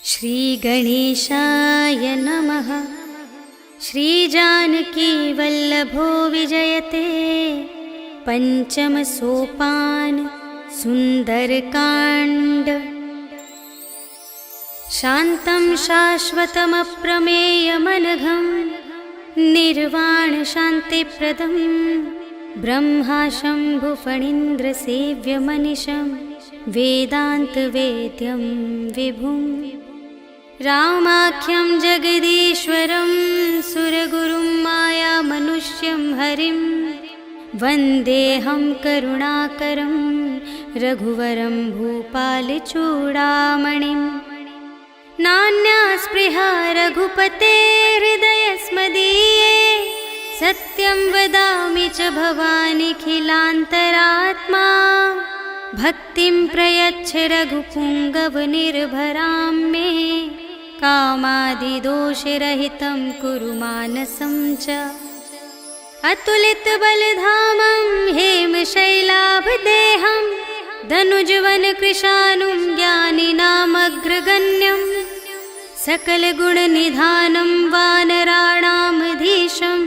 श्रीगणेशाय नमः। श्रीजानकी वल्लभो विजयते। पंचम सोपान सुंदरकांड। शान्तं शाश्वतमप्रमेयमनघं निर्वाण शान्तिप्रदं ब्रह्मा शम्भुफणीन्द्रसेव्यमनिशं वेदान्तवेद्यं विभुं रामाख्यं जगदीश्वरं सुरगुरुं मायामनुष्यं हरिं वन्देऽहं करुणाकरं रघुवरं भूपालचूडामणिं। नान्या स्पृहा रघुपते हृदयस्मदीये सत्यं वदामि च भवानिखिलान्तरात्मा। भक्तिं प्रयच्छ रघुपुङ्गवनिर्भरां मे कामादिदोषरहितं कुरु मानसं च। अतुलितबलधामं हेमशैलाभदेहं धनुजवनकृशानुं ज्ञानिनामग्रगण्यं सकलगुणनिधानं वानराणामधीशं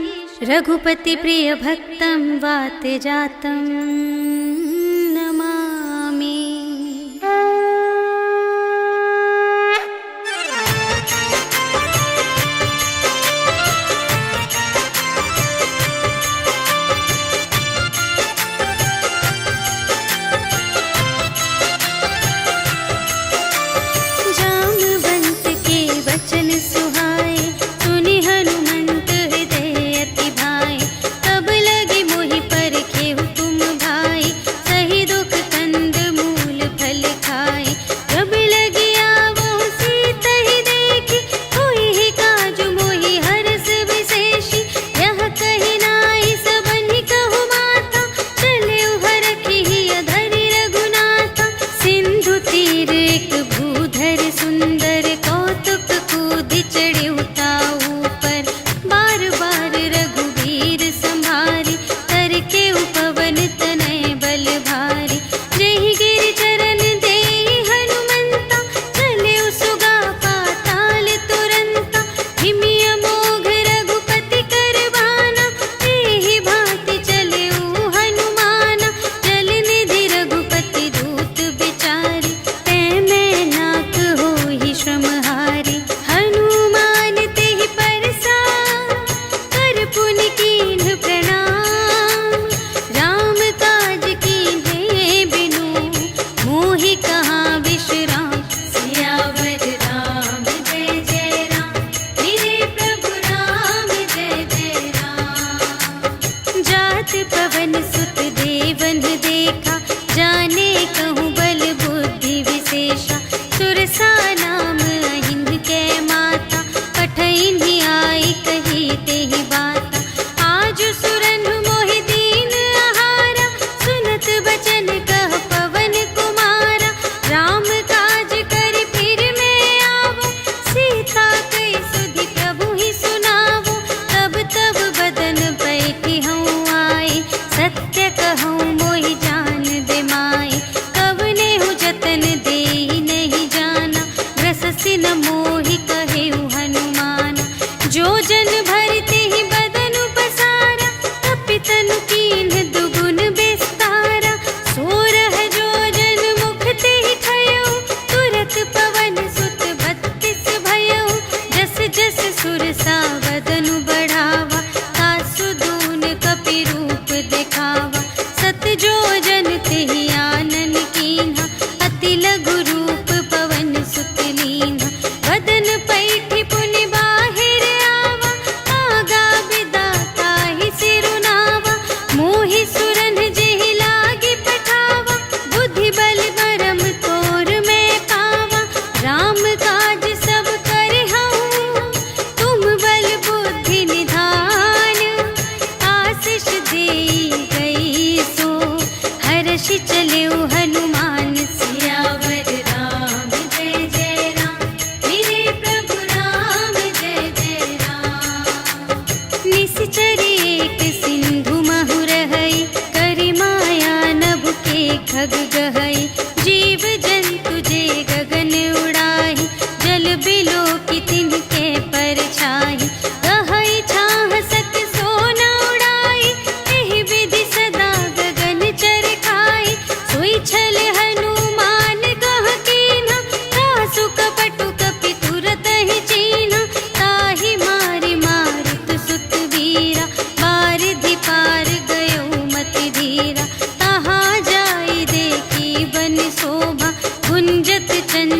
रघुपतिप्रियभक्तं वातजातं नमामि।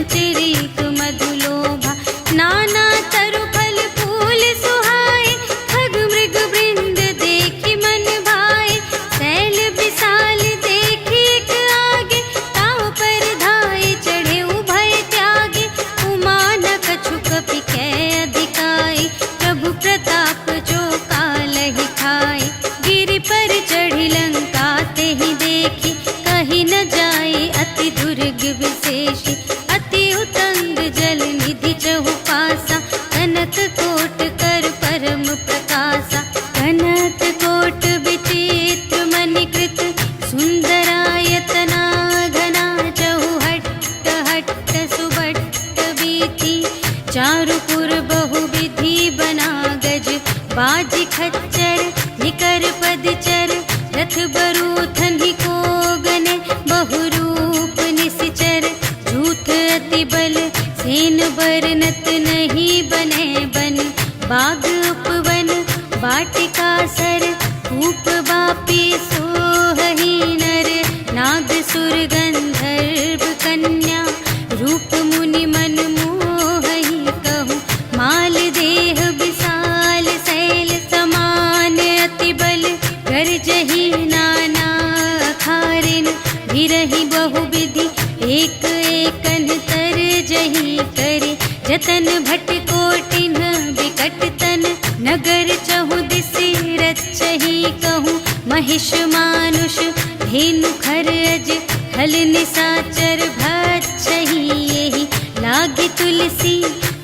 तिरिक मधुलोभा। नाना तरु फल फूल सुहाए, खग मृग वृंद देखी मन भाए। शैल विशाल देखी एक आगे, ताव पर धाये चढ़े उभय त्यागे। उमा न कछु कपि कै अधिकाई, प्रभु प्रताप जो कालहि खाए। गिरि पर चढ़ी लंका तेहि देखी, कही न जाए अति दुर्ग विशेषी। अति उतंग जल निधि चहु पासा, कनक कोट कर परम प्रकाशा। कनक कोट विचित्र मणिकृत, सुंदरायतना घना। चहु हट्ट हट्ट सुबट्ट वीथि, चारुपुर बहुविधि बना गज। बाजी खच्चर निकर पदचर, रथ बरूथनि को गने। बहुरूप निसिचर झूठ अति बल, सेन बरनत नहीं बने बन। बाग उपवन वाटिका सर, कूप बापी सोहहि नर। नाग सुर गंधर्व कन्या, रूप मुनि मन मोहहि कहूँ। माल देह विशाल शैल समान, अति बल गरजहि नाना अखारिन। भिरहि बहुविधि एक एकन तरजहि करे। जतन भट कोटिन विकट तन, नगर चहु दिसि रचहि कहूँ। महिष मानुष धेनु खर अज, हल निसाचर भक्षहि एहि। लागी तुलसी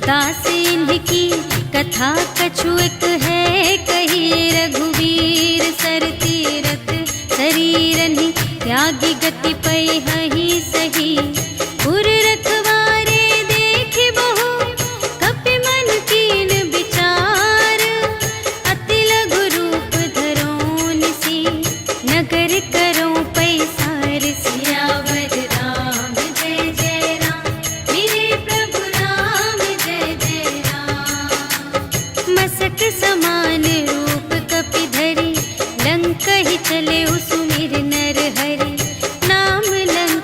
दास इनकी, कथा कछु एक है कही। रघुवीर सर तीरथ शरीरनि, त्यागी गति पैहि सही। पुर रखवारे देखि बहु, कपि मन कीन विचार। अति लघु रूप धरो निसी, नगर करो पैसार। सियावर राम जय जय राम, मेरे प्रभु राम जय जय राम। मसक समान रूप कपि धरि, लंक ही चले सुमिर नर हरि। नाम लंक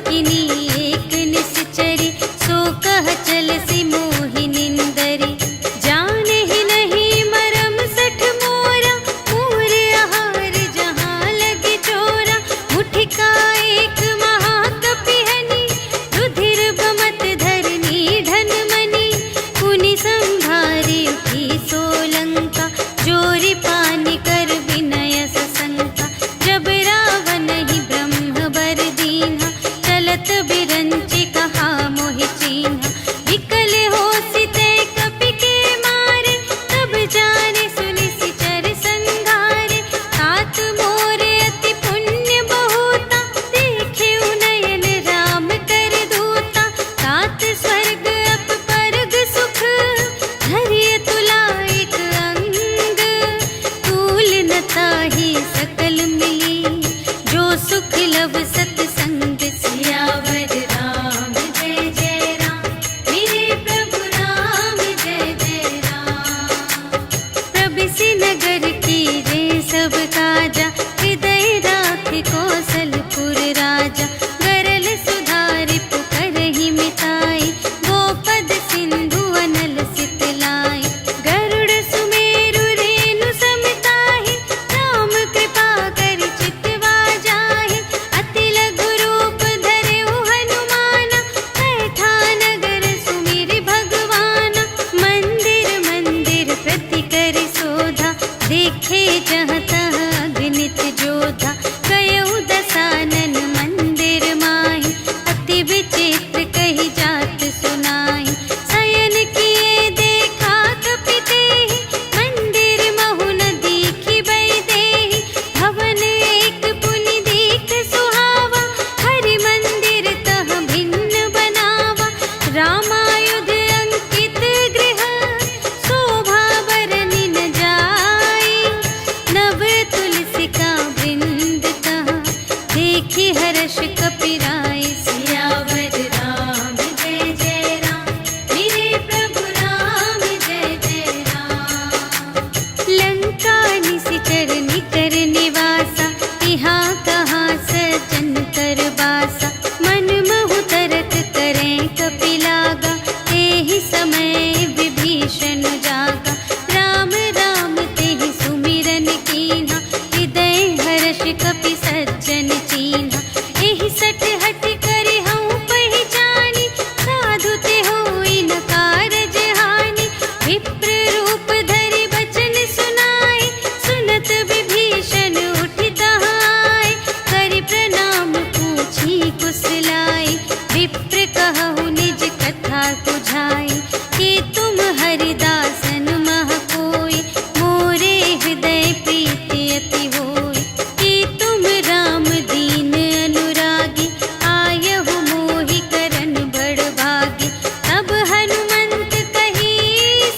बुझाए, कि तुम हरिदासन मह कोई, मोरे हृदय प्रीति अति होय। कि तुम राम दीन अनुरागी, आयहु मोहि करन बड़ भागी। तब हनुमंत कही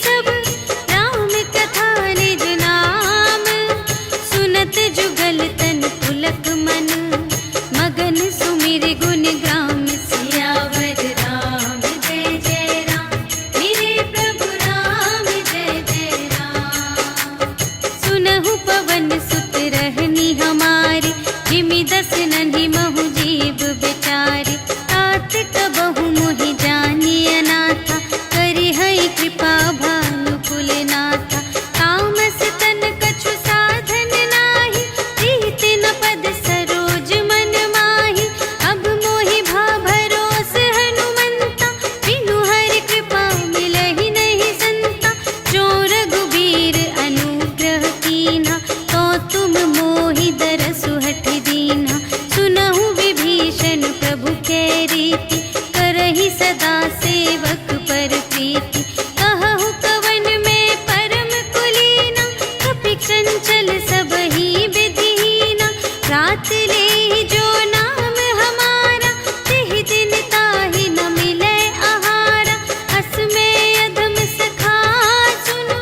सब, राम कथा निज नाम। सुनत जुगल तन पुलक मन, मगन सुमिर गुण ग्राम। सियावर राम जय जय राम, मेरे प्रभु राम जय जय राम। सुनहु पवन सुत रहनी हमारी, जिमि दस नन्ही महु जीव बेचारी। तात कबहु मोहि जानिय नाथा, करिहै कृपा भानु कुलनाथा। तामस तन कछु साधन नाही, प्रीति न पद सरोज मन माही। अब मोहि भा भरोस हनुमंता, बिनु हरि कृपा मिलहि नहीं संता। जो रघुबीर अनुग्रह कीन्हा, तो तुम मोहि दरसु हठि दीन्हा। सुनहु विभीषण प्रभु कै रीति, करहि सदा सेवक पर प्रीति। कहहु कवन में परम कुलीना, कपि चंचल सबहि विधिहीना। रात लेहि जो नाम हमारा, तिहि दिन ताहि न मिलै आहारा। अस में अधम सखा सुनु,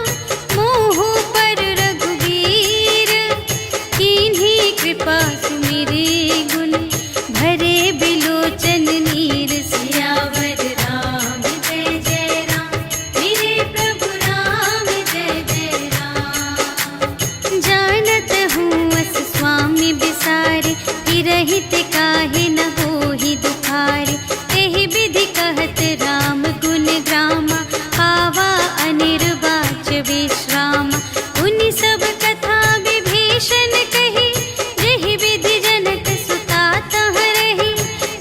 मोहु पर रघुबीर। कीन्ही कृपा सुमिरि गुण, भरे बिलोचन नीर। सियावर राम जय जय राम, मेरे प्रभु राम जय जय राम। जानत हूँ अस स्वामी बिसारे, रहित काहे न होहि दुखारे। एहि विधि कहत राम गुण ग्रामा, पावा अनिर्वाच विश्रामा। उनि सब कथा विभीषण कही, जेहि विधि जनक सुता तह रही।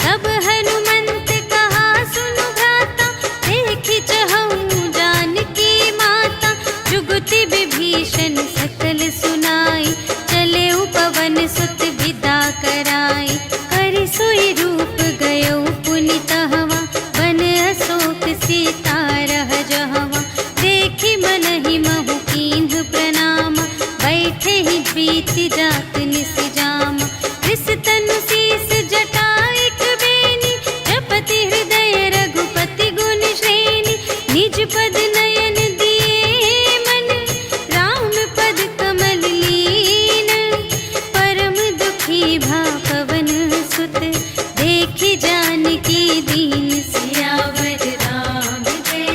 तब हनुमंत कहा सुनु भ्राता, देखि चहऊँ जानकी माता। जुगति विभीषण सकल सुनाई, चले पवन सुत विदा कराई। करि सोई रूप गयो पुनि तहवा, बन अशोक सीता रह जहवा। देखि मनहि महु कीन्ह प्रणामा, बैठे ही प्रीति जात निस जामा। कृस तनु शीस जटा एक बेनी, जपति हृदय रघुपति गुण श्रेणी। निज पद नयन दिए मन, राम पद कमल लीन। परम दुखी भा पवन सुत, देखि जानकी दीन। सियावर राम जय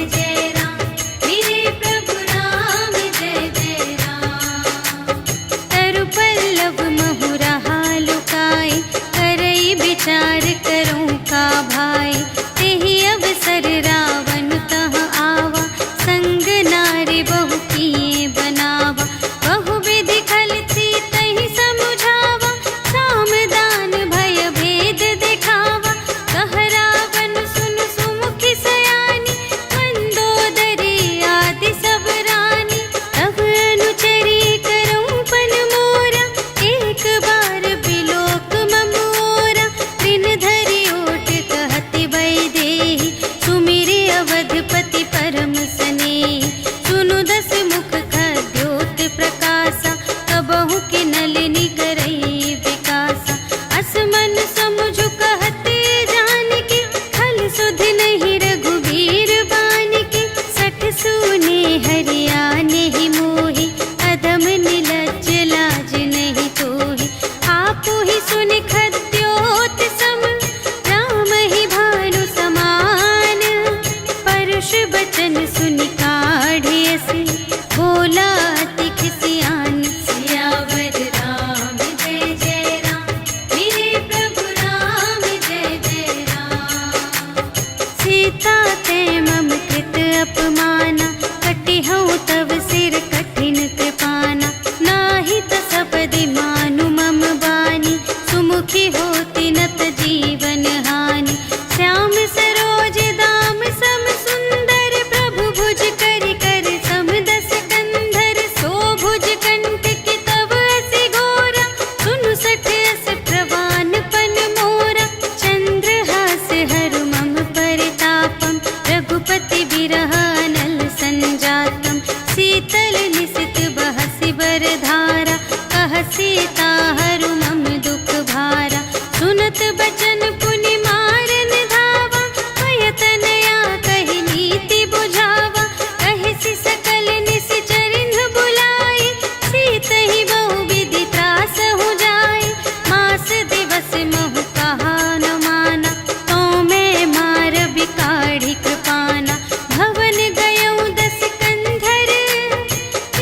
विरहानल संजातम शीतल निशित बहसि बरधारा कह सीता हरु मम दुख भारा सुनत बचन पुनि मारन धावा भयतनया कहि नीति बुझावा कहि सकल निश्चरिन्ह बुलाई सीतहि बहु विधि त्रास हो जाय मास दिवस महु कहा न माना तो मैं मार बिकाढ़ी कृपाना भवन गयौ दस कंधर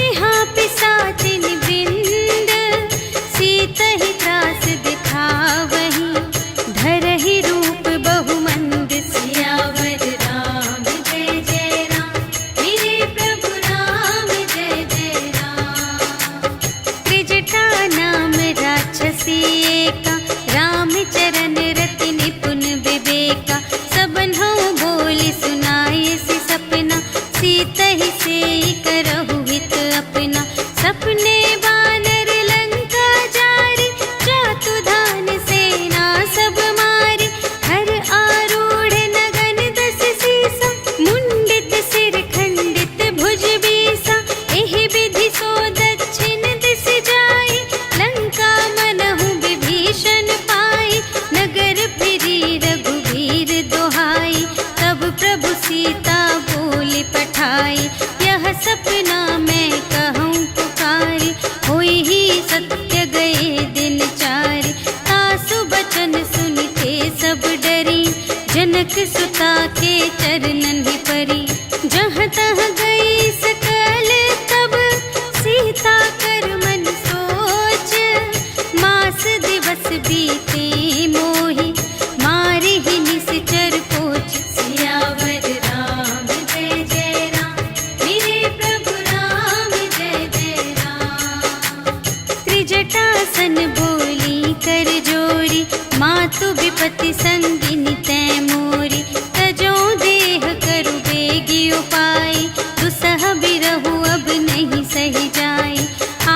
यहाँ पिसाचिन वृंद सीतहि त्रास दिखावहि धरहि रूप बहुमंद सियावर राम जय जय राम मेरे प्रभु राम जय जय राम त्रिजटा नाम राक्षसी एका रामचरण रति निपुण विवेका सबन्हु बोली सुनायसि सपना सीतहि सेई करहु हित अपना सपने बानर लंका जारी जातु धान सेना सब मारी हर आरूढ़ नगन दस सीसा मुंडित सिर खंडित भुज बीसा एहि विधि सो दक्षिण दिस जाई लंका मनहु विभीषण पाई नगर फिरी रघुवीर दोहाई तब प्रभु सीता बोली पठाई यह सपना मैं कहूँ पुकारी होई ही सत्य गए दिन चारि तासु बचन सुनते सब डरी जनक सुता के चरणन ही परी जहाँ तहाँ गई सकल तब सीता कर मन सोच मास दिवस बीते मोहि मारे ही निश्चर पोच सियावर राम जय जय राम मेरे प्रभु राम जय जय राम त्रिजटासन बोली कर जोरी मातु विपति संगिनी तै मोरी तजो देह करु बेगी उपाय दुसह बिरहु अब नहीं सही जाय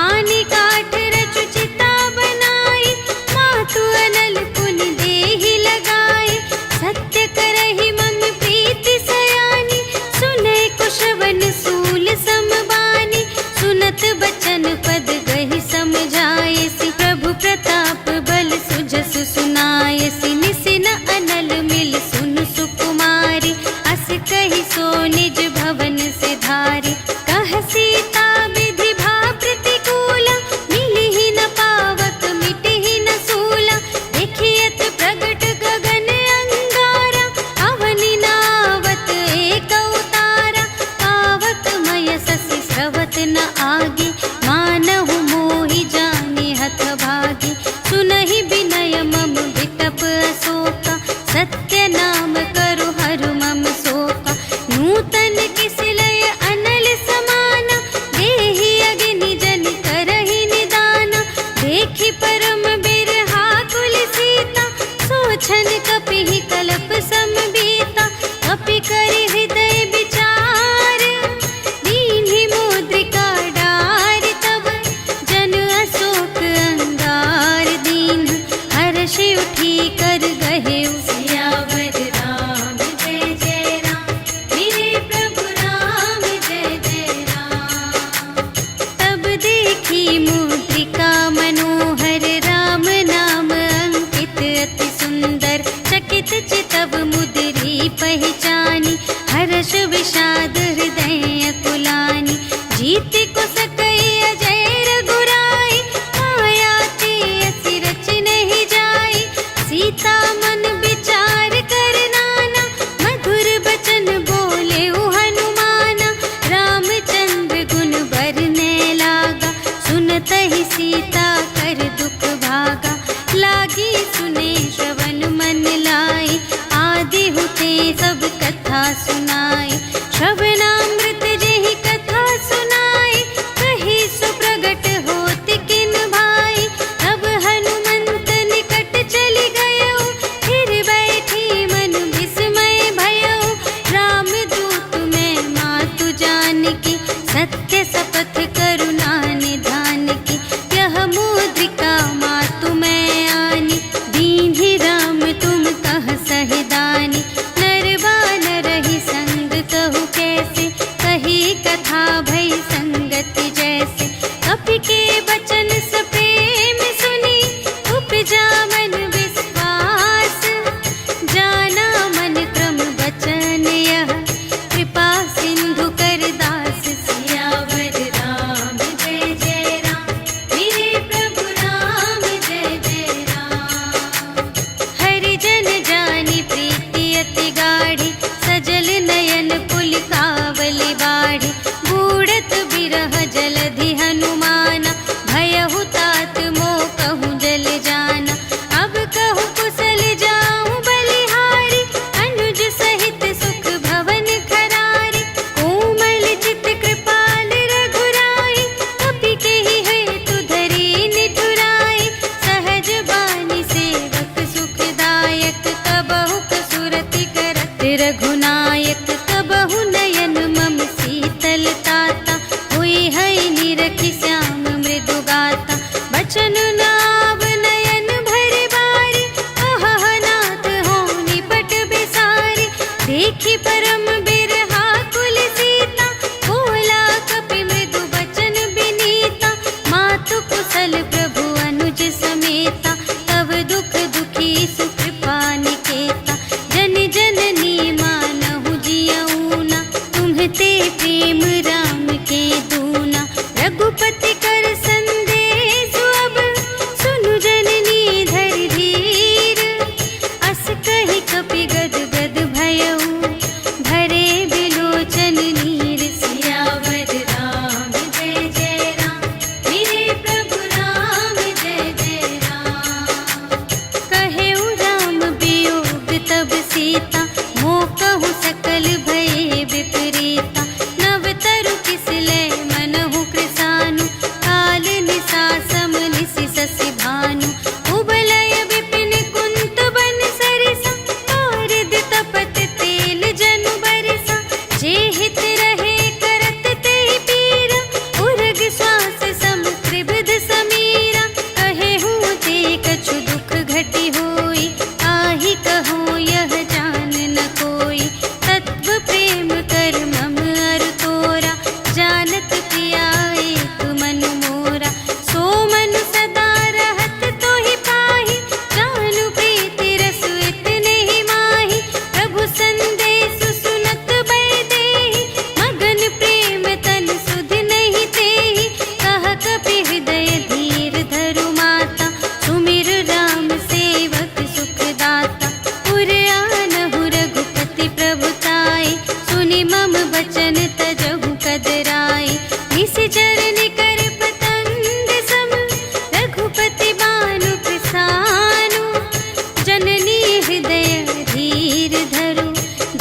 आनी काठ रचु चिता बनाई मातु अनल पुनि देहि लगाई सत्य करहि मम प्रीति सयानी सुनै कुशवन सूल समबानी सुनत बचन पद गहि समझायसि प्रभु प्रताप बल सुजस सुनायसि निसिन अनल मिल सुन सुकुमारी अस कहि सो निज भवन से धारी कह सीता विधि भा प्रतिकूला मिलिहि न पावक मिटिहि न सूला देखियत प्रगट गगन अंगारा अवनि नावत एक अवतारा पावक मय ससि स्रवत न आगे मानहु मोहि जाने हथ भागी सुनहि विनय मम विटप अशोका सत्य नाम करु हरु मम शोका नूतन किस लय अनल समाना देहि अग्नि जन करहि निदाना देखि परम बिरहा कुल सीता सोछन कपिहि कलप समबीता कपि करि हृदय विचार दीन्हि मुद्रिका डार तब जन अशोक अंगार दीन हर्षि उठी कर गहे सियावर राम जय जय राम मेरे प्रभु राम जय जय राम तब देखी मुद्रिका मनोहर राम नाम अंकित अति सुंदर चकित चितव मुद्री पहचानी हर्ष विषाद हृदय कुलानी जीत को सकई अजय रघुराई माया ते असि रच नहीं जाई सीता मन विचार कर नाना मधुर बचन बोले हनुमाना रामचंद्र गुण बरने लागा सुनत ही सीता कर दुख भागा लागी सुने श्रवण मन लाई आदि हुते सब कथा सुनाई श्रवणामृत जेहि कथा सुनाई कही सुप्रगट होत किन भाई तब हनुमंत निकट चली गयो फिर बैठी मन विस्मय भयो राम दूत में मातु जानकी सत्य शपथ करुणा निधान की यह मुद्रिका मातु में आनी दीन्हि राम तुम कह सहिदानी नरवा नरहि संग कहु के प्रेम राम के दूना। रघुपति कर संदेश अब सुनु जननी धर धीर। अस कहि कपि गद गद भयउ भरे बिलोचन नीर। सियावर राम जय जय राम, मेरे प्रभु राम जय जय राम। कहेउ राम वियोग तब सीता, मोह कहु सकल भये विपरीता। नव तरु किस लय मनहु कृसानु, काल निसा सम निसि ससि भानु। उबलय विपिन कुंत बन सरिसा, पारद तपत तेल जनु बरसा। जे हित रहे करत तेहि पीरा, उरग श्वास सम त्रिविध समीरा। कहेहु ते कछु दुख घटी होई, आहि कहो यह जान न कोई। तत्व प्रेम कर मम अरु तोरा, जानत पिया एक मन मोरा। सो मन सदा रहत तोहि पाहि, जानु प्रीति रसु इतने ही माहि। प्रभु संदेश सुनत बै देहि, मगन प्रेम तन सुध नहीं तेहि। कह कपि हृदय धीर धरु माता, सुमिर राम सेवक सुख दाता। उर आनहु रघुपति प्रभुताई, सुनि मम बचन तजहु कदराई। निशिचर निकर पतंग सम, रघुपति बानु कृसानु। जननी हृदय धीर धरु,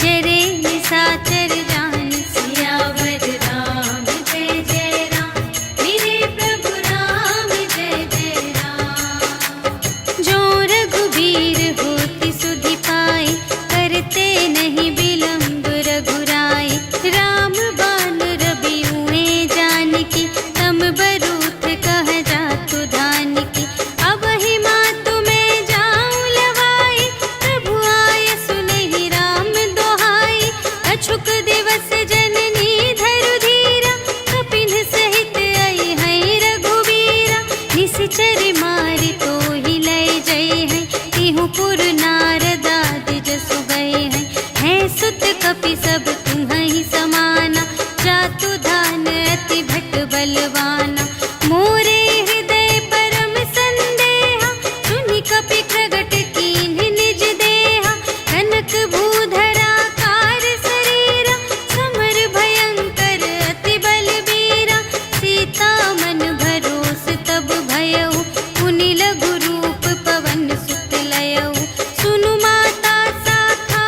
जरे निसाचर जान। सियावर राम जय जय राम, मेरे प्रभु राम जय जय राम। जो रघुबीर होति सुधि पाई, करते नहीं विलंब रघुराई। राम बान रवि हुए जानकी, तम बरूथ कह जातु धानिकी। अब ही मातु मैं जाऊं लवाई, प्रभु आय सुनहि राम दोहाई। अछुक दिवस जननी धरु धीरा, कपिन सहित आई हैं रघुवीरा। निशिचर मारि तोहि लय जय हैं, तिहु पुर नारद आदि जसु गए हैं। हैं सुत कपि सब तुम्हि समाना, जातु धान अति भट बलवाना। मोरे हृदय परम संदेहा, सुनि कपि प्रगट कीन्ह निज देहा। कनक भूधरा कार शरीरा, समर भयंकर अति बलबीरा। सीता मन भरोस तब भयउ, पुनि लघु रूप पवन सुत लयउ। सुनु माता शाखा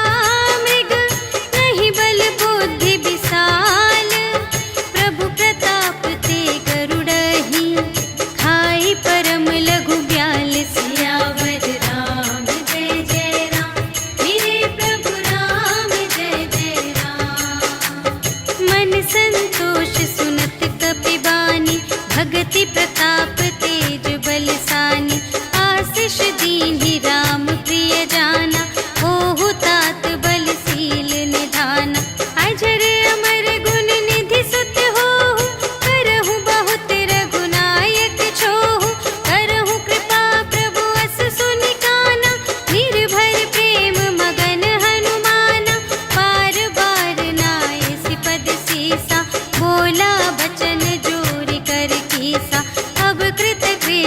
मृग, नहीं बल बुद्धि विशाल। प्रभु प्रताप ते गरुड़हि, खाई परम लघु ब्याल। सियावर राम जय जय राम, मेरे प्रभु राम जय जय राम। मन संतोष सुनत कपि बानी, भगति प्रताप तेज बलसानी। आशीष दीन्हि राम प्रिय जाना, होहु तात बलशील निधाना। अजर अमर गुण निधि सुत होहु, करहु बहुत रघुनायक छोहु। करहु कृपा प्रभु अस सुनि काना, निर्भर प्रेम मगन हनुमाना। बार बार नाय सिपद सीसा, बोला बचन जोरि कर कीसा। अब कृत कृ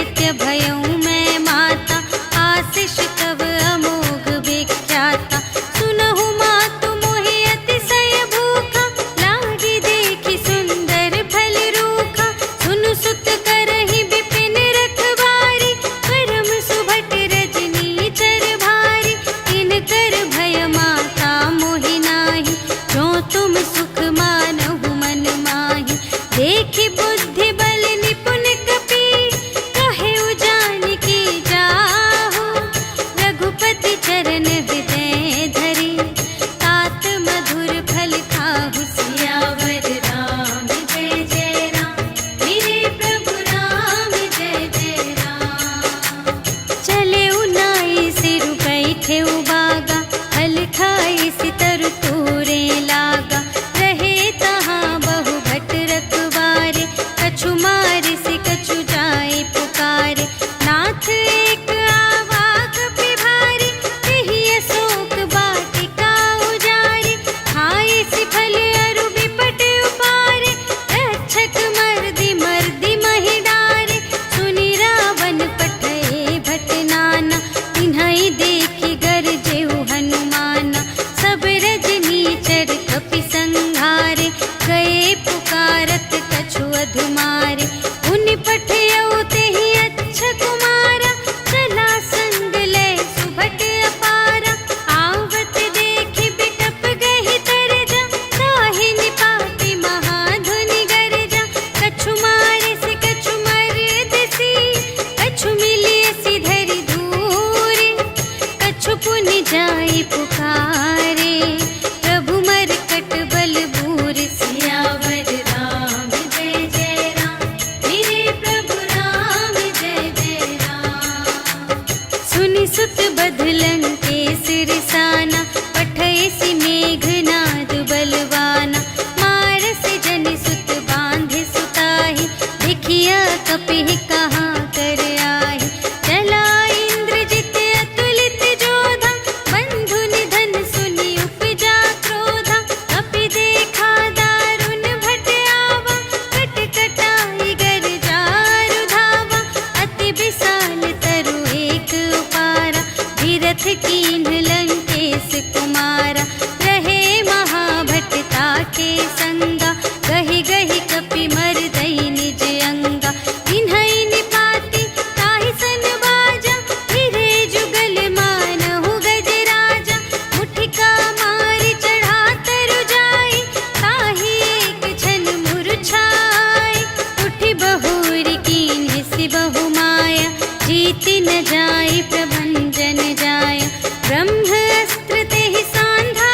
न जाय प्रभंजन जाय। ब्रह्म अस्त्र तेहि सांधा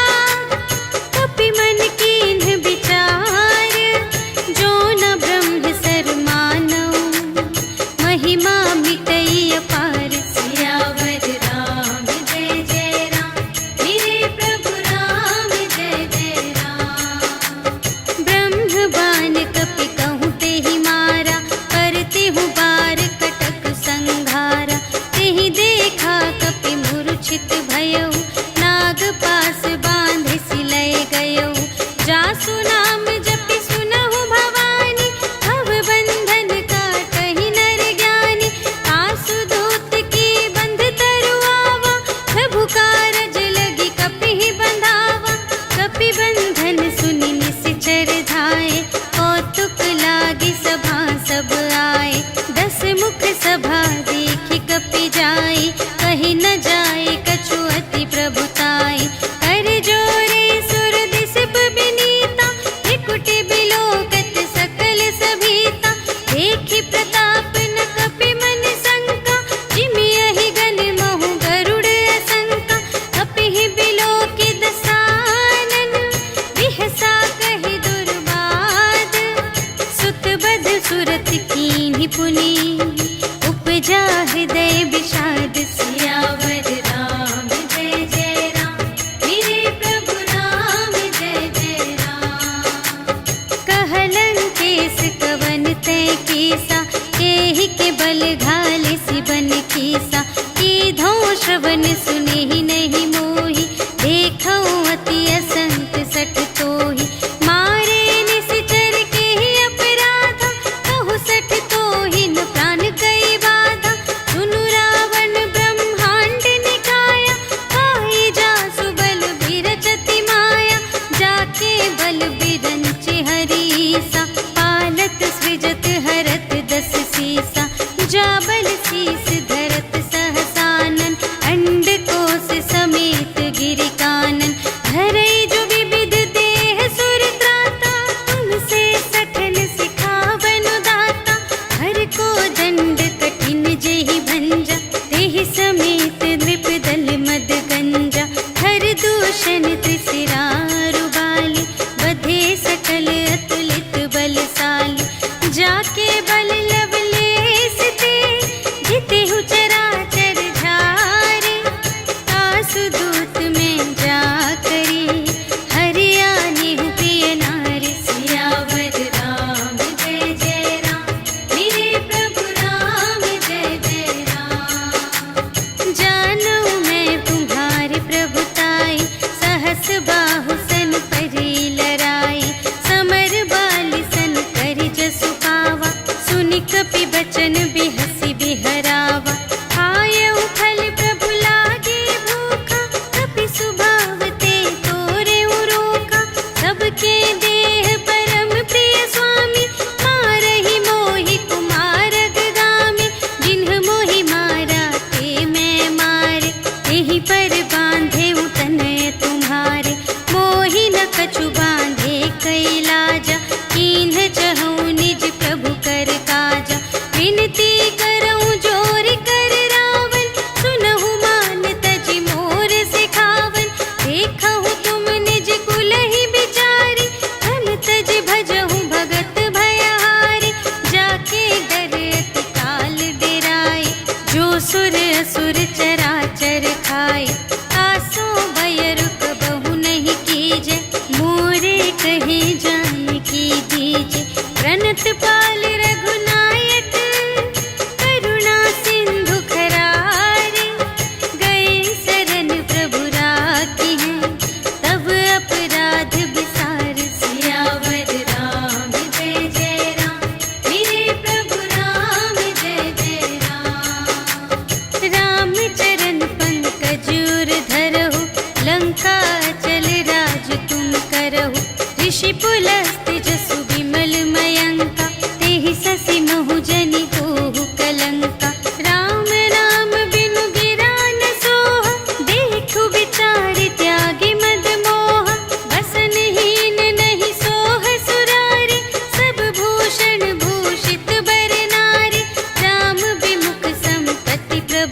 कपि मन कीन्ह विचार। जो न ब्रह्म सर मानव महिमा मिटई अपार। सियावर राम जय जय राम मेरे प्रभु राम जय जय राम। ब्रह्म बाण कपि कहूँ तेहि मारा करते हूँ बार कटक संघारा। तेहि देखा कपि मूर्छित भयउ नाग पास बांधे सिलय गयउ। जासु नाम जपि सुनहु भवानी भव बंधन काटहि नर ज्ञानी। आसु दूत की बंध तरुआवा प्रभु कारज लगी कपि बंधावा। कपि बंधन सुनि निश्चर धाय कौतुक लागी सभा सब आए। 10 मुख सभा देखि कपि जाय कहि न जाय कछु अति प्रभुताई। कर जोरे सुर दिसप बिनीता त्रिकुटि बिलोकत सकल सभीता। देखि प्रताप न कपि मन शंका जिमि अहि गन महु गरुड़ असंका। कपिहि बिलोकि दसानन बिहसा कहि दुर्बाद। सुत बध सुरत कीन्हि पुनि उपजा हृदय विषाद। सियावर राम जय जय राम मेरे प्रभु राम जय जय राम। कहलन केस कवन तय कीसा केहि के बल घाले सिबन कीसा। कीधौ श्रवण सुनेहि नहीं मोहि देखौ अति असंत सठ तोहि। मारे निश्चर केहि अपराधा कहु सठ तोहि न प्राण कई बाधा। सुनु रावण ब्रह्मांड निकाया काई जासु बल बिरचति माया। जाके बल बिरंच हरीसा पालत सृजत हरत 10 सीसा। जा बल शीस धरत सहसानन अंड कोश समेत गिरि कानन। धरई जो विविध देह सुर त्राता तुमसे सठन सिखावन दाता। हर को दंड कठिन जेहि भंजा तेहि समेत नृप दल मद गंजा। हर दूषण त्रिशिरारु बाली बधे सकल अतुलित बलशाली। जाके बल लवलेस ते जितेहु चराचर झारे। आसु दूत में जा करी हरियानेहु प्रिय नारी। सियावर राम जय जय राम मेरे प्रभु राम जय जय राम। जानू मैं तुम्हारे प्रभुताई सहस बाहु सन परी लराई। समर बाली सन करि जसु पावा सुनि कपि बचन बिहसि बिहरावा। आयउ फल प्रभु लागे भूखा कपि सुभाव ते तोरेउ रोका। सबके देह परम प्रिय स्वामी मारहि मोहि कुमारग गामी। जिन्ह मोहि मारा ते मैं मारे तेहि पर बांधे तनय तुम्हारे। मोहि न कछु बांधे कैलाजा कीन्ह चहु निज प्रभु कर काजा। विनती करऊँ जोर कर रावण सुनहु मान तजि मोर सिखावन। देखहु तुम निज कुलहि बिचारी धन तजि भजहु भगत भयहारी। जाके डर अति काल डेराए जो सुर असुर चराचर खाए। आसो भय रुक बहु नहीं कीजे मोरे कहे जाय की दीजे। प्रणत पाल रघुनायक करुणा सिंधु खरारे। गए शरण प्रभु राखी हैं तब अपराध विसार। सियावर राम जय जय राम मेरे प्रभु राम जय जय राम। राम चरण पंकज उर धरहु लंका चल राज तुम करहु। ऋषि पुलस्त्य जसु विमल मयंका तेहि ससि महु जनि होहु कलंका। राम नाम बिनु गिरा न सोहा देखु विचार त्यागी मद मोहा। बसनहीन नहीं सोह सुरारी सब भूषण भूषित बर नारी। राम विमुख संपत्ति प्रभु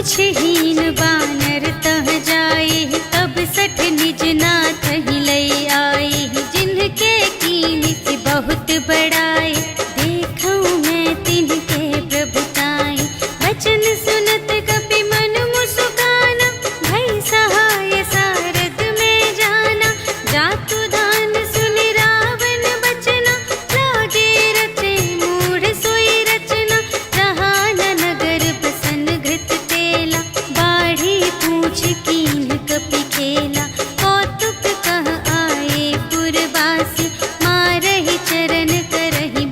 पूछहीन बानर तह जाए, तब सठ निज नाथ ही लई आए। जिनके कीन से बहुत बड़ाए, देखऊं मैं तिनके प्रभुताई। वचन सुनत कपि मन मुस्काना, भई सहाय सारद में जाना। जातु दान सुनि रावण बचना, लागे रचे मूढ़ सोई रचना। जहाँ न नगर बसन घृत तेला, बाढ़ी पूछ कीन कपि खेला। कौतुक कह आए पुरवासी, मारहि चरण करहि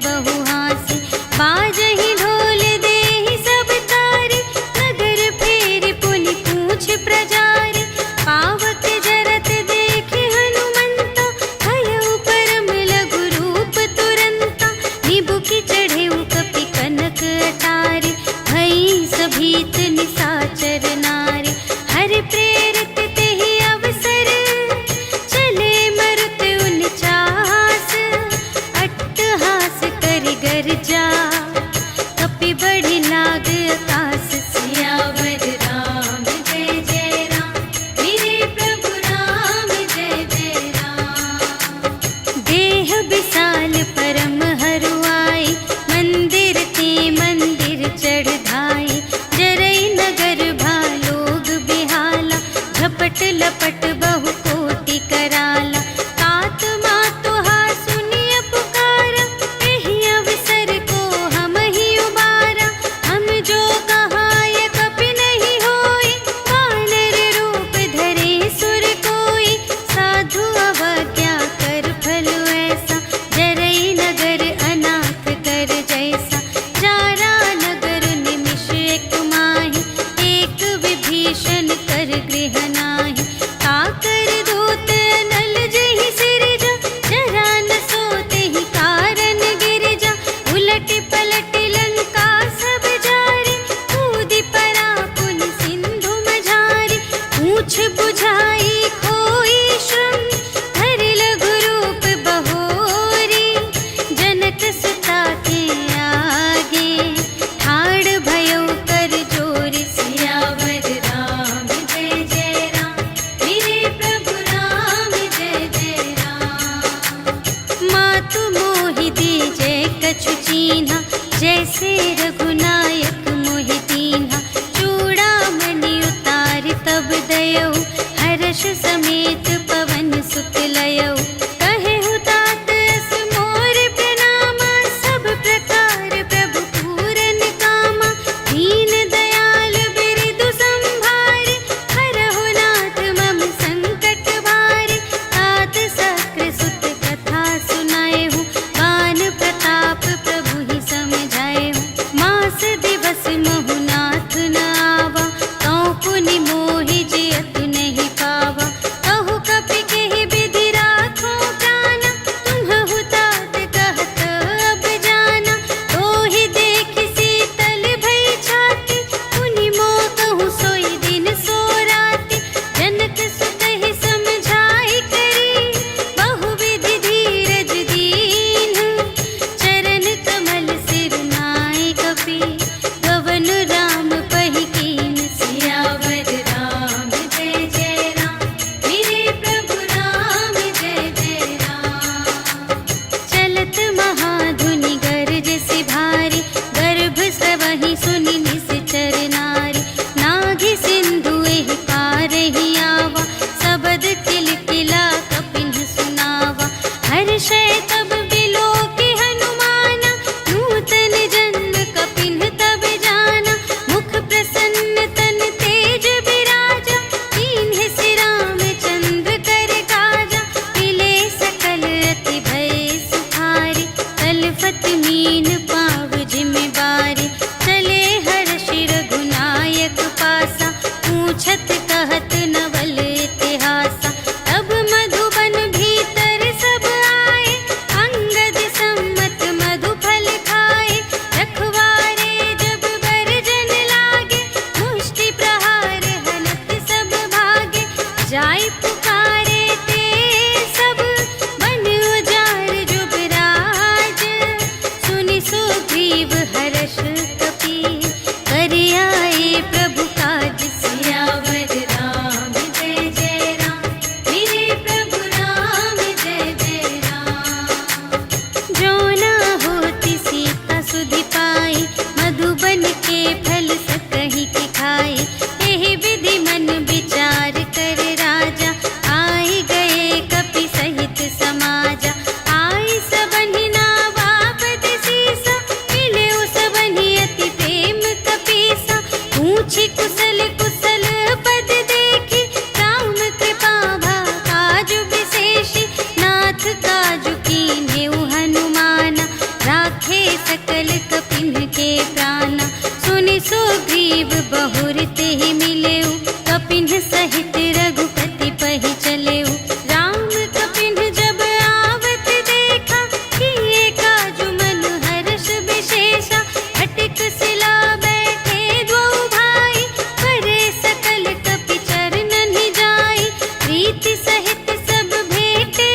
कुशल कुशल पद देखी, राम कृपा भा काजु विशेषी, नाथ काजु कीन्हेउ हनुमाना, राखे सकल कपिन के प्राणा। सुनि सुग्रीव बहुर तेहि मिलेउ, कपिन सहित रघुपति पहि चलेउ। राम कपिन जब आवत देखा, किए काजु मन हर्ष विशेषा, अटिक शिला बैठे द्वौ भाई, करे सकल कपि चरणन जाई। प्रीति सहित सब भेटे,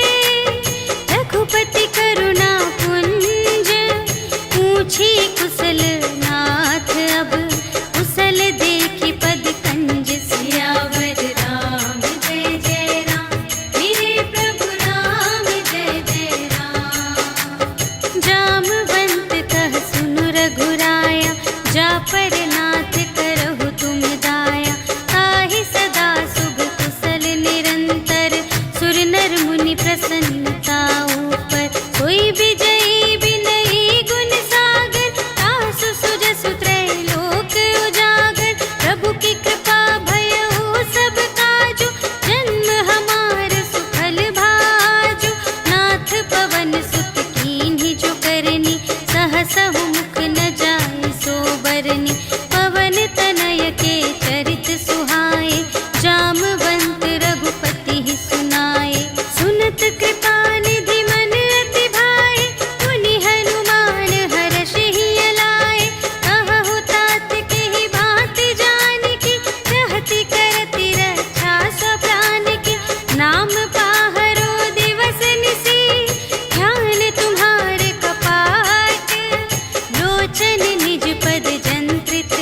रघुपति करुणा पुंज, पूछी कुशल नाथ अब, कुशल देखी पद कंज। सियावर राम जय जय राम, मेरे प्रभु राम जय जय राम। जामवंत कह सुनु रघुराया, जा पर नाथ करहु तुम दाया। ताहि सदा शुभ कुशल निरंतर, सुर नर मुनि प्रसन्नता ऊपर। सोई विजयी विनयी गुण सागर, तासु सुजसु त्रैलोक उजागर। प्रभु की कृपा भयउ सब काजु, जन्म हमार सुफल भाजु। नाथ पवन सुत कीन्ही जो करनी, सहसहु मुख न जाय सो बरनी। पवन तनय के चरित सुहाए, जामवंत रघुपति ही सुनाए। सुनत कृपा निधि मन अति भाए, मुनि हनुमान हर्षहि अलाए। कहहु तात केहि बात जानकी, रहति करति रक्षा सब प्राण की। नाम पाहरो दिवस निसी, ध्यान तुम्हारे कपाट। लोचन निज पद जंत्रित,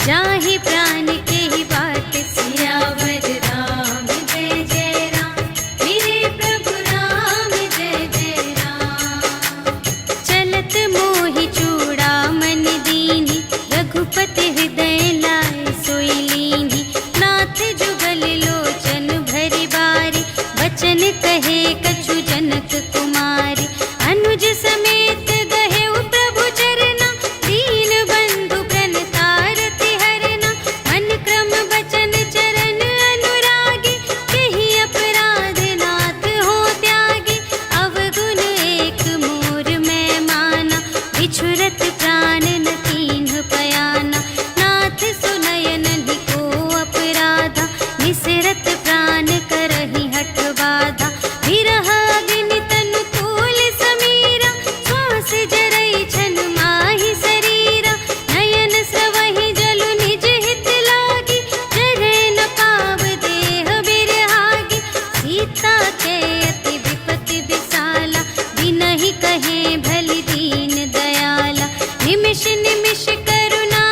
जाहि प्राण केहि बाट। सियावर राम जय जय राम, मेरे प्रभु राम जय जय राम। चलत मोहि चूड़ामणि दीन्हि, रघुपति हृदय लाए सोई लीन्हि। नाथ जुगल लोचन भरि बारी, बचन कहे कछु जनक कुमारी। अनुज समेत गहेउ प्रभु चरना, दीन बंधु प्रणतारति हरना। मन क्रम बचन चरण अनुरागी, केहि अपराध नाथ हो त्यागी। अवगुण एक मोर मैं माना, बिछुरत प्राण न कीन्ह पयाना। नाथ सुनयन को अपराधा, निसरत प्राण करहि हठ बाधा। विरह अग्नि तनु तोल समीरा, श्वास जरई छन माहि शरीरा। नयन स्रवहि जलु निज हित लागी, जरै न पाव देह बिरहागी। सीता के अति विपति विसाला, बिनहि कहे भलि दीन दयाला। निमिष निमिष करुणा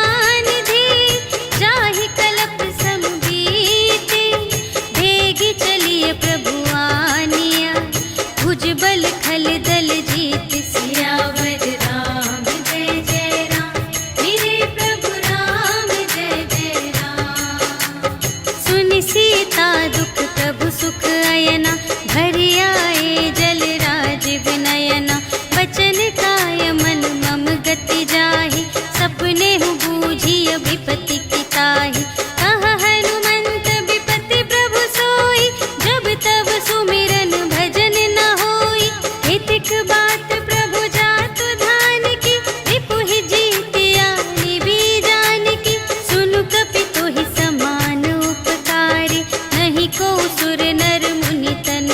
निधि, जाहि कलप सम बीति। भेगी चलिए प्रभु आनिया, भुजबल खल दल जीत। सियावर राम जय जय राम, मेरे प्रभु राम जय जय राम। सुनि सीता दुख प्रभु सुख अयना, भरि आए जल राज विनयना। बचन काय मन मम गति जाहि, सपने हु बूझिय विपति की ताहि। कहा हनुमंत विपति प्रभु सोई, जब तब सुमिरन भजन न होई। हितिक बात प्रभु जातु धान की, रिपुहि जीतिया निबी जानकी। सुनु कपि तोहि समान उपकारी, नहीं को सुर नर मुनि तन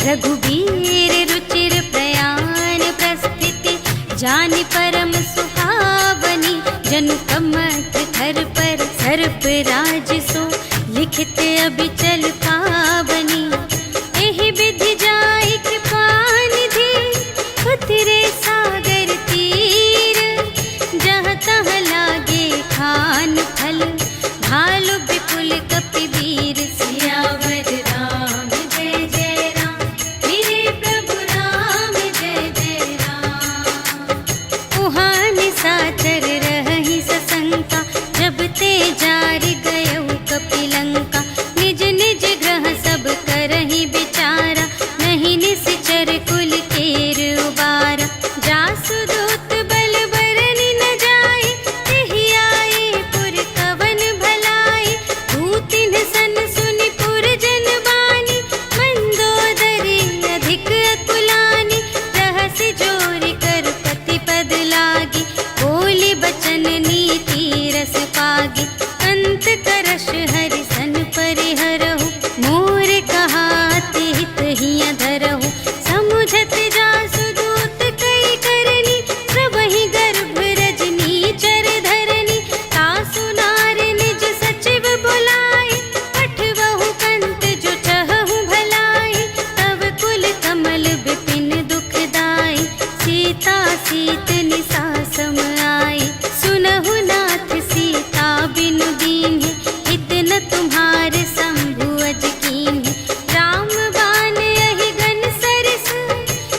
रघुबीर रुचिर प्रयाण प्रस्थिति, जानि परम सुहावनी। जनु कमठ धर पर सर्प राज सो, लिखित अबिचल पावनी। एहि विधि जाई कृपा निधि, उतरे सागर तीर। जहाँ तहाँ लागे खान फल, भालु विपुल कपिवीर। सियावर राम जय जय राम, मेरे प्रभु राम जय जय राम। उहाँ निशाचर रहहि सशंका, जब ते जारि गयउ कपिलंका। निज निज ग्रह सब करहि विचारा, नहीं निश्चर कुल केर उबारा। जासु दूत बल बरनि न जाए, तेहि आए पुर कवन भलाई। दूतिन सन सुनि पुर जन बानी, मंदोदरी अधिक अकुलानी। रहसि जोरि कर पति पद लागी, बोली बचन नीति रस पागी। अंत करश हरि सन परिहरहु, मोर कहाति हित हिया धरहु। समुझत जासु दूत कई करनी, प्रभहि गर्भ रजनी चर धरनी। तासु नार निज सचिव बुलाए, पठवहु कंत जो चहहु भलाई। तब कुल कमल विपिन दुखदाई, सीता सीत निसा सम आई। सुनहु नाथ सीता बिनु दीन्हि, हित न तुम्हारे शंभु अज कीन्हि। राम बाण यहि गन सरस,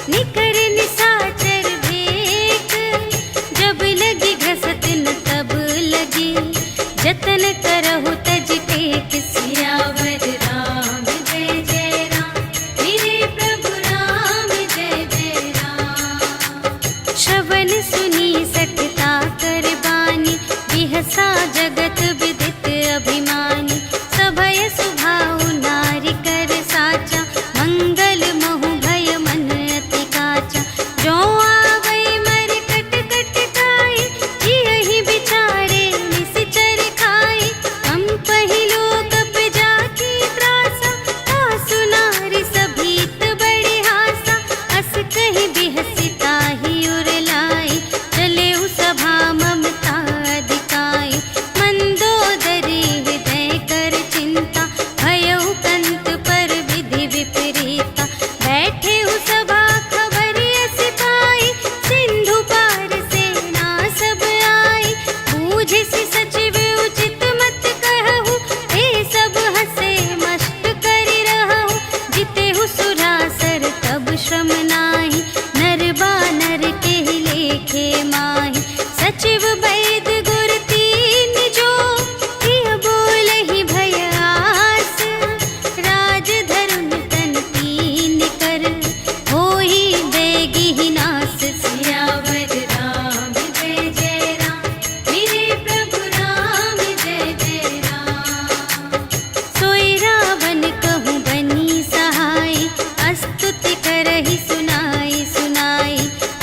निकर निशाचर भेक। जब लगी घसत न तब लगी, जतन करहु तज टेक। सियावर राम जय जय राम, मेरे प्रभु राम जय जय राम। श्रवण सुनी सठता कर बानी, बिहसा जगत विदित अभिमानी। सभय सुभाउ नारी कर साचा, मंगल महु भय मन अति काचा। जो आवै मर कट कट काई, जियहि बिचारे निश्चर खाई। हम पहिलो कप जाकी त्रासा, तासु नारी सभीत बड़े हासा। अस कहि बिहसि ताहि उर लाई, चले उ सभा ममता अधिकाई। मंदोदरी हृदय कर चिंता, भयउ कंत पर विधि विपरीता। बैठे उ सभा खबर अस पाई, सिंधु पार सेना सब आई। बूझिसि सचिव उचित मत कहु, हे सब हसे मस्त करि रहु। जितेहु सुरासर तब श्रम नाही, नर बानर केहि लेखे माहि। सचिव वैद गुर तीन जो, प्रिय बोलहि भय आस। राज धरुन तन तीन कर, होहि बेगिहि नास। सियावर राम जय जय राम, मेरे प्रभु राम जय जय राम। सोई रावण कहूँ बनी सहाय, स्तुति करहि सुनाई सुनाई।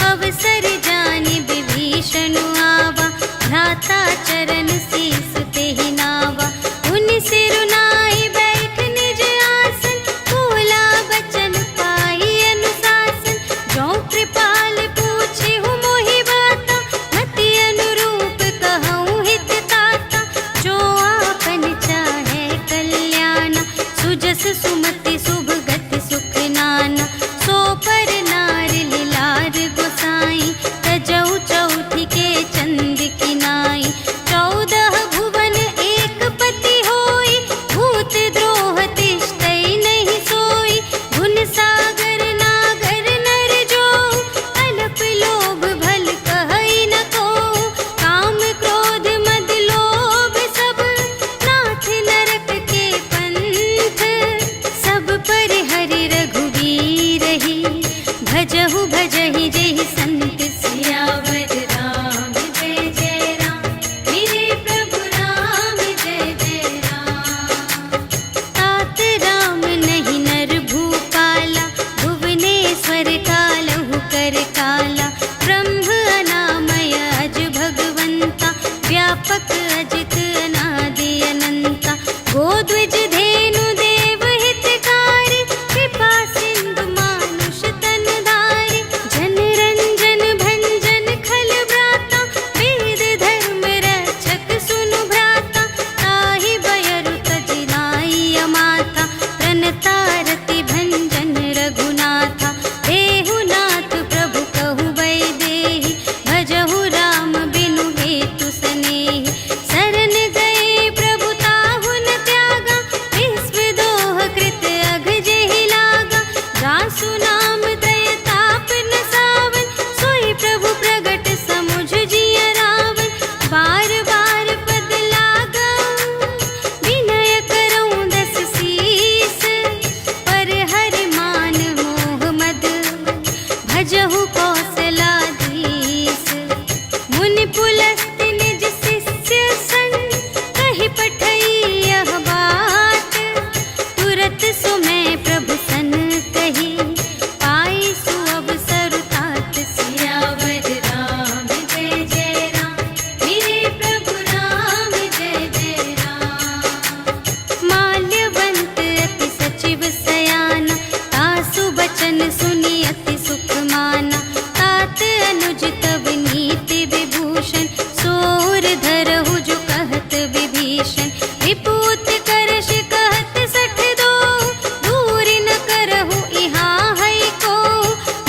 अवसर जानि विभीषण आवा, भ्राता चरण शीस तेहि नावा। उनि सिरुनाई बैठ निज आसन, बोला बचन पाई अनुशासन। जो कृपाल पूछिहु मोहि बाता, मति अनुरूप कहूँ हित ताता। जो आपन चाहे कल्याण, सुजस सुमति शुभ गति सुख नाना। सो पर नार लिलार गोसाई, तजौ चौथि के चंद किनाई। 14 भुवन एक पति होई, भूत द्रोह तिष्ठै नहीं सोई। गुण सागर नागर नर जो, अल्प लोभ भल कहै न कोउ। काम क्रोध मद लोभ सब, नाथ नरक के पंथ। सब पर हरि रघुवीर ही, भजहु भजहि जेहि संत। सियावर राम जय जय राम, मेरे प्रभु राम जय जय राम। तात राम नहीं नर भूपाला, भुवनेश्वर कालहु कर काला। ब्रह्म अनामय अज भगवंता, व्यापक अजित अनादि अनंता। गोद्विज धेनु देव हितकारी, कृपा सिंधु भजहु कौशलाधीश। मुनि पुलस्त्य निज शिष्य संग कहि पठई यह बात। तुरत सुमय प्रभु सन कही पाई सुअवसर तात। सियावर राम जय जय राम, मेरे प्रभु राम जय जय राम। माल्यवंत अति सचिव सयाना, तासु बचन सुनि अति सुख माना। तात अनुज तब नीति विभूषण, सोर धरहु जो कहत विभीषण। विपूत करश कहत सठ दो, दूर न करहु इहाँ है को।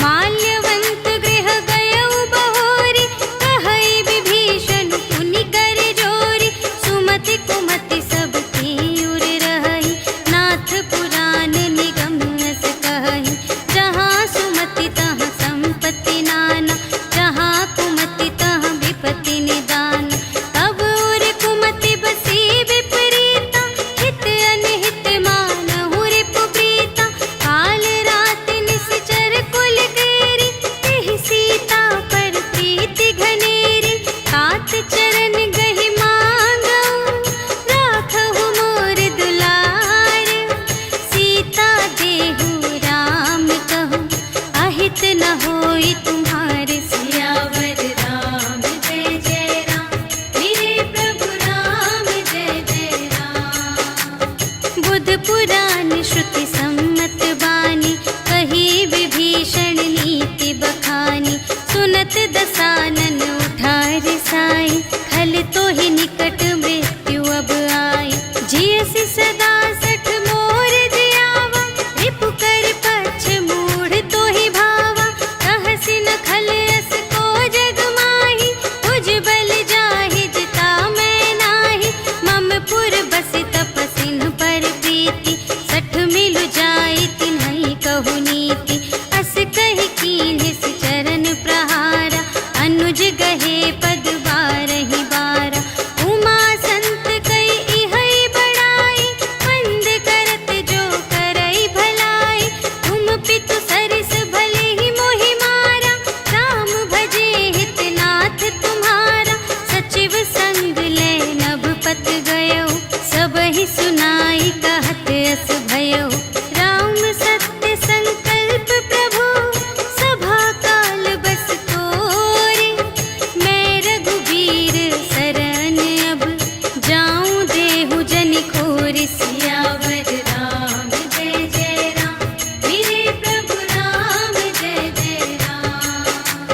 माल्यवंत गृह गयउ बहोरी, कहई विभीषण पुनि कर जोरी। सुमति कुमति सब की उर रहई, नाथ पुराण निगम अस कहई। जहाँ सुमति तहाँ संपत्ति नाना, जहाँ कुमति तहाँ विपत्ति निदान। तब उर कुमति बसी विपरीता, हित अनहित मानहु रिपु प्रीता। काल रात निश्चर कुल केरी, तेहि सीता पर प्रीति घनेरी। तात चरण गहि मांगऊ, राखहु मोर दुलार। सीता देहु राम कहूँ, अहित न होई तुम्हारे। सियावर राम जय जय राम, मेरे प्रभु राम जय जय राम। बुध पुराण श्रुति सम्मत बानी, कही विभीषण नीति बखानी। सुनत दसानन उठा रिसाई, खल तो ही निकट मृत्यु अब आई। जियसि सदा सठ मोर जियावा, रिपु कर पक्ष मूढ़ तो ही भावा। कहसि न खल अस को जग माही, तुझ बल जाहि जिता मैं नाही। मम पुर बसि तपसिन पर प्रीति, सठ मिलु जाई तिन्हई कहु नीति। अस कहि कीन्हिस चरण प्रहारा, अनुज गहे पद बारहि बारा। उमा संत कई इहै बड़ाई, मंद करत जो करई भलाई। तुम पितु सरिस भले ही मोहि मारा, राम भजे हित नाथ तुम्हारा। सचिव संग ले नभ पत गयो, सबहि सुनाई कहत अस भयो। राम सत्य संकल्प प्रभु, सभा काल बस तोरे। मैं रघुबीर शरण अब, जाऊं देहु जनि खोरि। सियावर राम जय जय राम, मेरे प्रभु राम जय जय राम।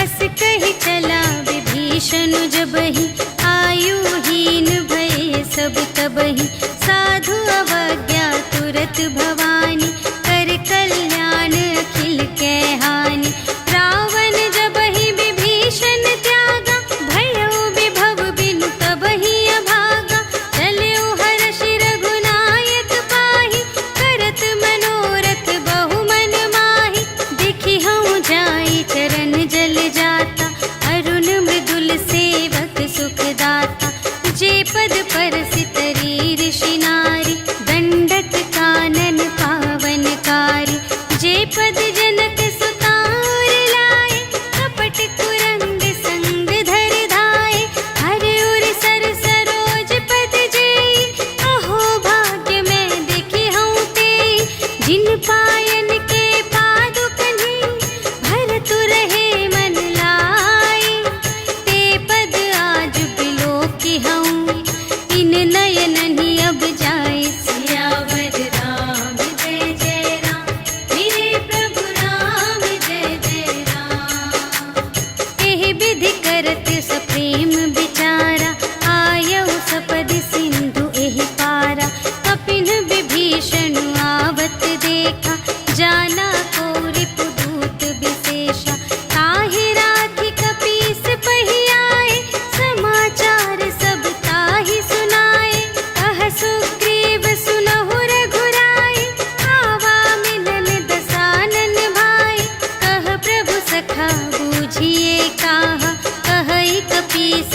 अस कहि चला विभीषण जबहि, आयुहीन भये सब तबहि। साधु अवज्ञा तुरत भवानी, कर कल्याण अखिल कै हानि। रावण जबहि विभीषण त्यागा, भयउ विभव बिनु तबहि अभागा। चलउ हर्षि रघुनायक पाहि, करत मनोरथ बहु मन माहि। देखि हऊँ जाई चरण जल जाता, अरुण मृदुल सेवक सुखदाता। जे पद परसितरी ऋषि नारी, दंडक कानन पावनकारी। जे पद जनक सुतार लाए, कपट कुरंग संग धर धाए। हर उर सर सरोज पद जेई, अहो भाग्य मैं देखी हूँ तेई। जिन पायन के पादुकन्हि, भरतु रहे मन लाए। ते पद आज बिलोकी हूँ, इन नयनहि अब जाए। सियावर राम जय जय राम, मेरे प्रभु राम जय जय राम। एहि विधि करत सप्रेम विचारा, आयउ सपदि सिंधु एहि पारा। कपिन विभीषण आवत देखा, जाना को रिपुदूत विशेषा। ताहि राखि कपीस पहियाए, समाचार सब ताहि सुनाए। कह सुग्रीव सुनहु रघुराई, आवा मिलन दसानन भाई। कह प्रभु सखा बूझिए काहा, कहई कपीस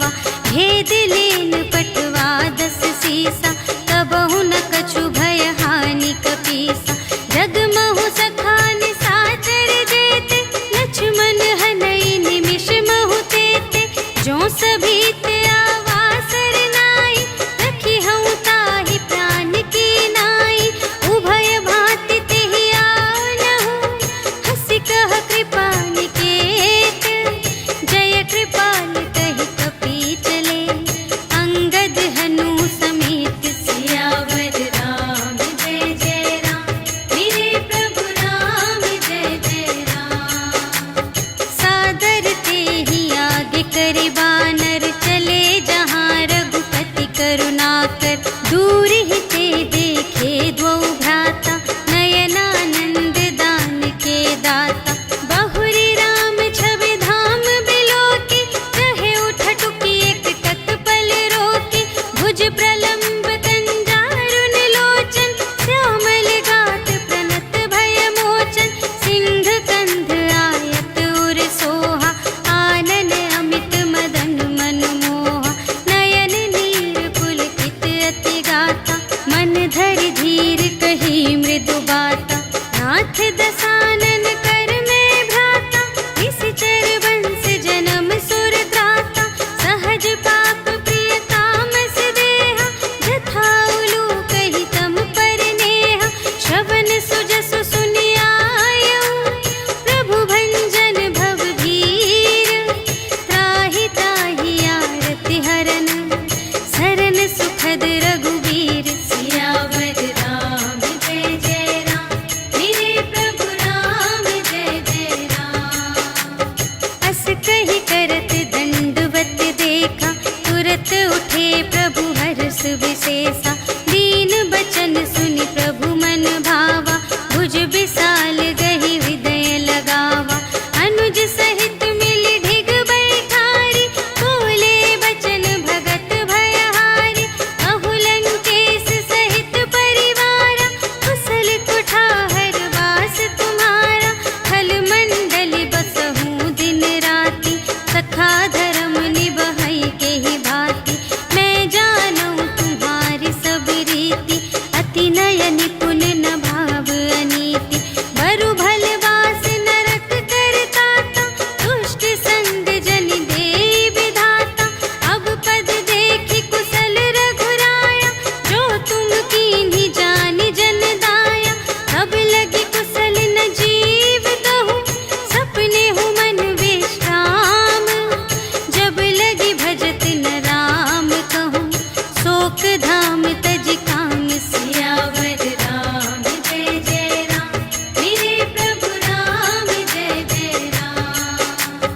पावा। भेद लेन पटवा 10 सीसा, कबहु न कछु भय हानि कपीसा। जगमहु सखान साचर जेते, लक्ष्मण हनई निमिष महु तेते। जो सभी ते आवासर नाई, रखी हूँ ताहि प्राण की नाई। उभय भांति तेहि आनहु, हंसि कह कृपा निकेत। जय कृपाल कहि कपि चले, अंगद हनु समेत। सियावर राम जय जय राम, मेरे प्रभु राम जय जय राम। सादर तेहि आगे करि बानर, चले जहाँ रघुपति करुणाकर। दूर ही ते देखे द्वौ भ्राता, नयनानंद दान के दाता। बहुरी राम छवि धाम बिलोके, रहे उठ टुकी एक तत्पल रोके। भुज प्रलंब कंजारुन लोचन, श्यामल गात प्रणत भय मोचन। सिंध कंध आयत उर सोहा, आनन अमित मदन मनमोहा। नयन नीर पुलकित अति गाता, मन धरि धीर कही मृदु बाता। नाथ दसानन कर में भ्राता, निश्चर वंश जन्म सुर त्राता। सहज पाप प्रिय तामस देहा, जथा उलूकहि तम पर नेहा। श्रवण सुजसु सुनियायऊ, प्रभु भंजन भव भीर। त्राहि ताहि आरति हरन, सरन सुखद रघुबीर। सियावर राम जय जय राम, मेरे प्रभु राम जय जय राम। अस कहि करत दंडवत देखा, तुरत उठे प्रभु हर्ष विशेषा। दीन बचन सुनि प्रभु मन भावा, भुज विशाल गहि हृदय लगावा। अनुज सहित मिलि ढिग बैठारी, बोले बचन भगत भयहारी। अहु लंकेश सहित परिवारा, कुशल कुठार वास तुम्हारा। खल मंडल बसहु दिन राति, सखा धर्म निबहै केहि भांति। मैं जानऊँ तुम्हारी सब रीति, अति नय निपुण न भाव अनीति। बरु भल वास नरक करताता, दुष्ट संग जन देई विधाता। अब पद देखि कुशल रघुराया, जो तुम कीन्ही जानि जन दाया। तब लगी कुशल न जीव कहूँ, सपने हूँ मन विश्राम। जब लगी भजत न राम कहूँ, शोक धाम तज काम। सियावर राम जय जय राम, मेरे प्रभु राम जय जय राम।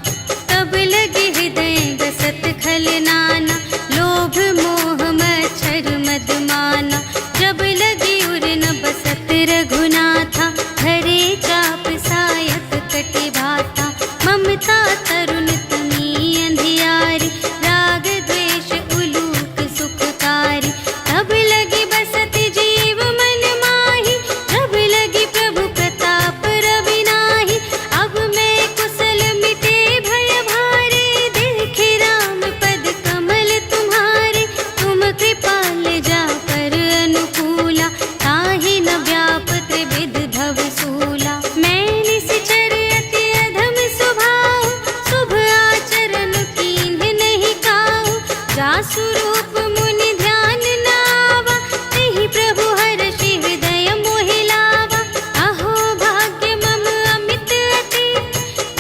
तब लगे हृदय गसत खल नाना, लोभ मोह मच्छर मद माना। जब लगी उर न बसत रघुनाथा, धरे चाप सायक कटि भाता। ममता तरुण तमी अंधियारी, राग द्वेष उलूक सुखकारी। तब लगी बसत जीव मन माही, जब लगी प्रभु प्रताप रवि नाही। अब मैं कुशल मिटे भय भारे, देखे राम पद कमल तुम्हारे। तुम कृपाल जा पर अनुकूला, ताहि न व्यापत विध भव सूला। मैं निश्चर अति अधम स्वभाव, शुभ आचरण कीन्ह नहीं काहू। जासु रूप मुनि ध्यान न आवा, तेहि प्रभु हर्षि हृदय मोहि लावा। अहो भाग्य मम अमित अति,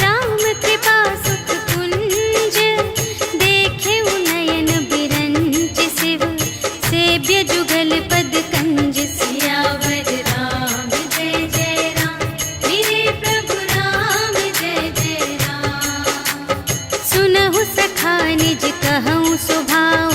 राम कृपा सुख कुंज। देखे नयन बिरंच शिव, सेव्य जुगल पद कंज। सियावर राम जय जय राम, मेरे प्रभु राम जय जय राम। सुनहु सखा निज कहऊँ सुभाऊ,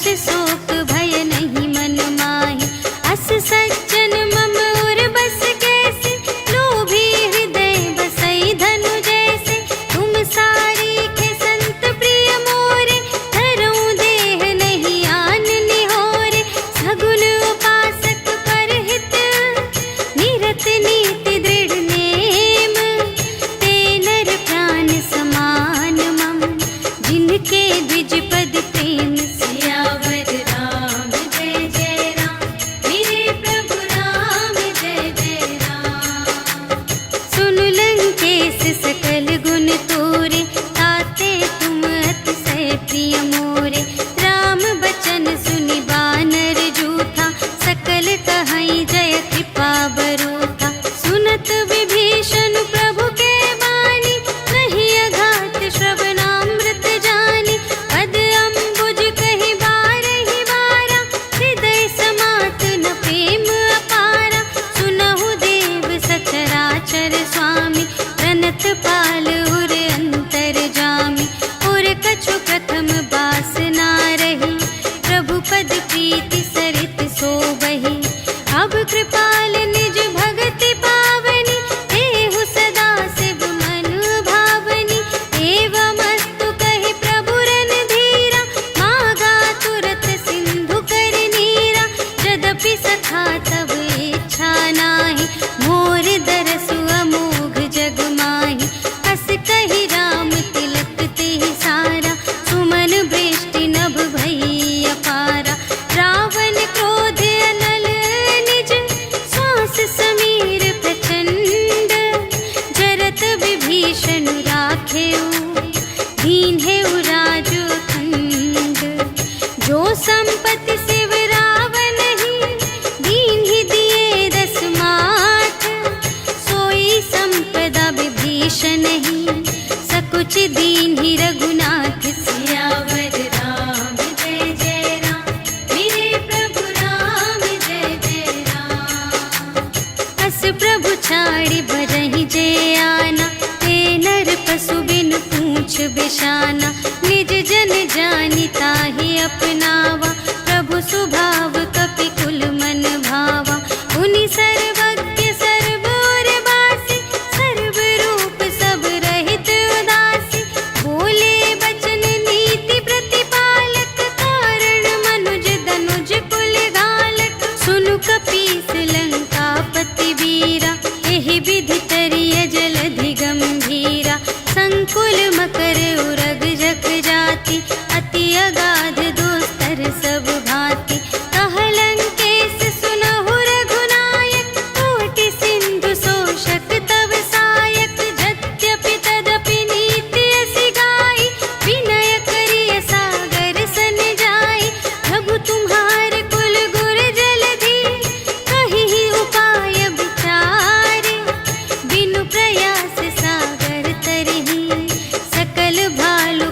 हर्ष शोक भय नहीं मन माहि। अस सज्जन मम उर बस कैसे, लोभी हृदय बसई धनु जैसे। तुम सारीखे संत प्रिय मोरे, धरऊं देह नहीं आन निहोरे। सगुन उपासक परहित, निरत नीति दृढ़ नेम। ते नर प्राण समान मम, जिनके द्विज पद प्रेम। सियावर राम जय जय राम, मेरे प्रभु राम जय जय राम। सुन लंकेश सकल गुण तोरे, ताते तुम अतिशय प्रिय मोरे। राम बचन सुनि बानर जूथा, सकल कहई जय कृपा बरूथा। सुनत विभीषण प्रभु के बानी, नहीं अघात श्रवणामृत जानी। पद अम्बुज कहि बारहि बारा, हृदय समात न प्रेम अपारा। सुनहु देव सचराचर स्वामी, प्रणत पाल उर अंतर जामी। उर कछु प्रथम बासना रही, प्रभु पद प्रीति सरित सोबहि। अब कृपाल निज भगति पावनी, देहु सदा शिव मन भावनी। एवमस्तु कहि प्रभु रणधीरा, मागा तुरत सिंधु कर नीरा। यद्यपि सखा तब इच्छा नाही, मोर दरसु अमोघ जग माहि। अस कहि राम तिलक तेहि सारा, सुमन वृष्टि नभ भई अपारा। रावण क्रोध अनल निज, श्वास समीर प्रचंड। जरत विभीषण राखेउ, दीन्हेउ राजु खंड। जो संपत्ति शिव रावण ही, दीन्हि दिए दस माठ। सोई संपदा विभीषण ही, सकुच दीन्हि रघुनाथ। सियावर राम जय जय राम, मेरे प्रभु राम जय जय राम। अस प्रभु छाड़ि भरहि जे आना, ते नर पशु बिन पूछ बिशाना। निज जन जानि ताहि अपनावा, प्रभु सुभाव कपि कुल मन भावा। उनि सर्वज्ञ सर्व और बासी, सर्व रूप सब रहित उदासी। बोले बचन नीति प्रतिपालक, कारण मनुज दनुज कुल घालक। सुनु कपीस लंकापति वीरा, एहि विधि तरिय जलधि गंभीरा। संकुल मकर उरग जख जाति, अति अगाध दोस्तर सब भांति। कह लंकेश सुनहु रघुनायक, कोटि सिंधु शोषक तव सायक। यद्यपि तदपि नीति असि गाई, विनय करिय सागर सन जाई। प्रभु तुम्हार कुल गुर जलधि, कहिहि उपाय विचारे। बिनु प्रयास सागर तरहि, सकल भालु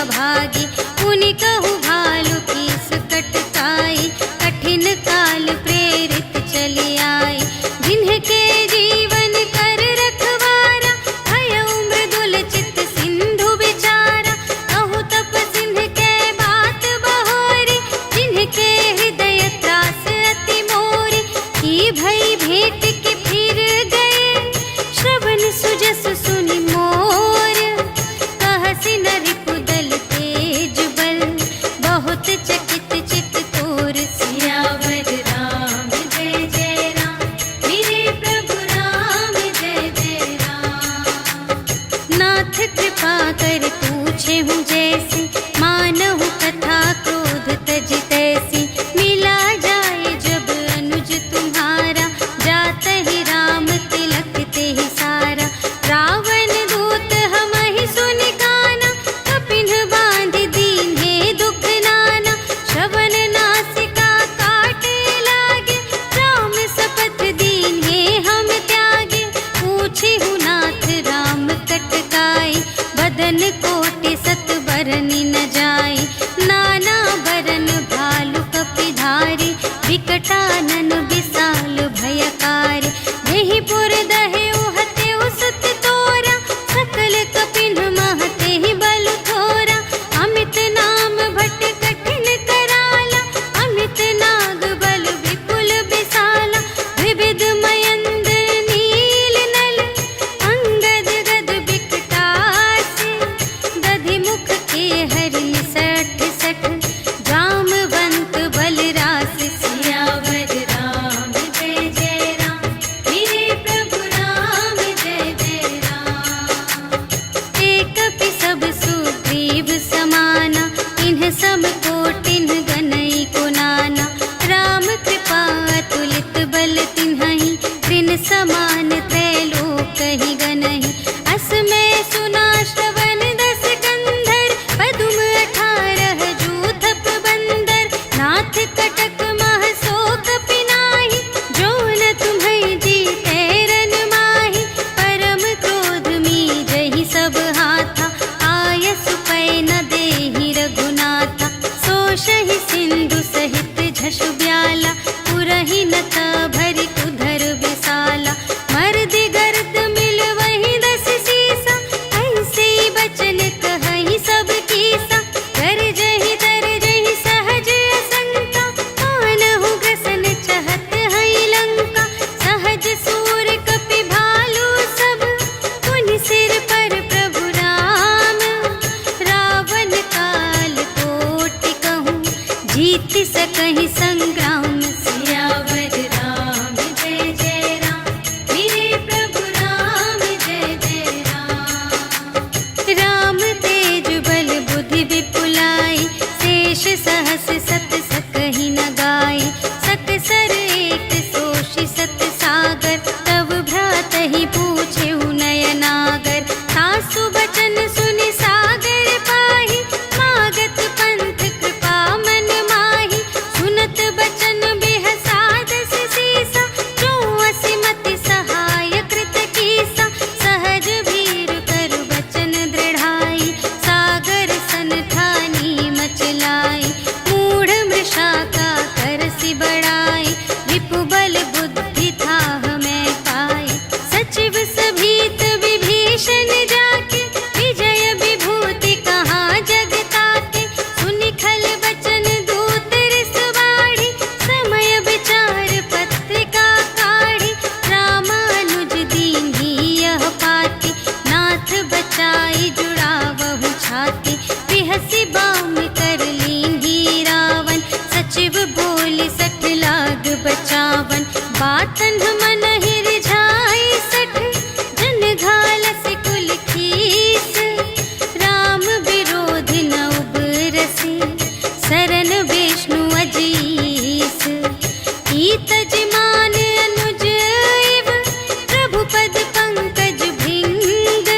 भागी। पुनि कहु भालु कीस कटकाई, कठिन काल प्रेरित चली आई। जिन्हके जीवन कर रखवारा, भयउ मृदुल चित सिंधु विचारा। कहु तप सिंध के बात बहोरी, जिन्हके हृदय त्रास अति मोरी। की भई भेंट के फिर गए, श्रवण सुजस सुनि मोर। कहसि न रिपुदल तेज बल, बहुत चकित चित तोर। सियावर राम जय जय राम, मेरे प्रभु राम जय जय राम। नाथ कृपा कर पूछे हूँ जैसी, मानहु कथा क्रोध तज तैसी। मिला जाए जब अनुज तुम्हारा, जात ही राम तिलक ते ही सारा। रावण दूत हमहि सुनि काना, कपिन बांध दीन्हे दुख नाना। श्रवण नासिका काटे लागे, राम शपथ दीन्हे हम त्यागे। पूछे हूँ नाथ राम कटकाई, बदन कोटि सत बरनि न जाई। नाना बरन भालु कपिधारी, विकटानन विशाल भयकारी। देहि पुर दहेउ हतेउ सुत तोरा, सकल कपिन महते ही बल थोरा। अमित नाम भट कठिन कराला, अमित नाग बल विपुल विशाला। विविध मयंद्र नील नल, अंगद गद विकटासी। दधि मुख के हरि सठ सठ, जामवंत बलरास। सियावर राम जय जय राम, मेरे प्रभु राम जय जय राम। एक कपि सब सुग्रीव समाना, इन्ह सम कोटिन गनई को नाना। राम कृपा अतुलित बल तिन्हहि, त्रिन समान त्रैलोक ही गनहि। अस में सुना श्रवण दस कंधर, पदुम 18 जूथप बंदर। नाथ कटक मह सो कपिनाहि, जो न तुम्हें जीते रन माहि। परम क्रोध मीजहि सब हाथा, आयसु पै न देहि रघुनाथा। सोषहि सिंधु सहित झषु ब्याला, पुरहि न भरि उधर विशाला। मर्दि गर्द मिल वही 10 सीसा, ऐसे बचन कहहि सब कीसा। गरजहि तरजहि सहज असंका, मानहु ग्रसन चहत हई लंका। सहज सूर कपि भालु सब, पुनि सिर पर प्रभु राम। रावण काल कोटि कहूँ, जीत सकहि संग्राम। सियावर राम जय जय राम, मेरे प्रभु राम जय जय राम। राम तेज बल बुद्धि विपुलाई, शेष सहस सत सकहि न गाई। सकसर एक सोषि सत सागर, तब भ्रातहि पूछेहु नयनागर। सासु बचन सुनि सागर पाहि, मागत पंथ कृपा मन माहि। सुनत बचन बिहसादस सीसा, जो असिमति सहाय कृत कीसा। सहज भीर कर बचन दृढ़ाई, सागर सन ठानी मचलाई। मूढ़ मृषा का करसि बड़ाई, रिपु बल बुद्धि थाह मैं पाई। सचिव सभीत विभीषण जाके, विजय विभूति कहाँ जग ताके। सुनि खल बचन दूत रिस बाढ़ी, समय विचार पत्रिका काढ़ी। रामानुज दीन्ही यह पाती, नाथ बचाई जुड़ावहु छाती। बिहसि बाम कर लीन्ही रावण, सचिव बोलि 60 लाग बचावन। बातन मन ही रिझाई 60, जन घालसि कुल खीस। राम विरोधि न उबरसि, सरन विष्णु अजीस। ईतज मान अनुज इव, प्रभु पद पंकज भृंग।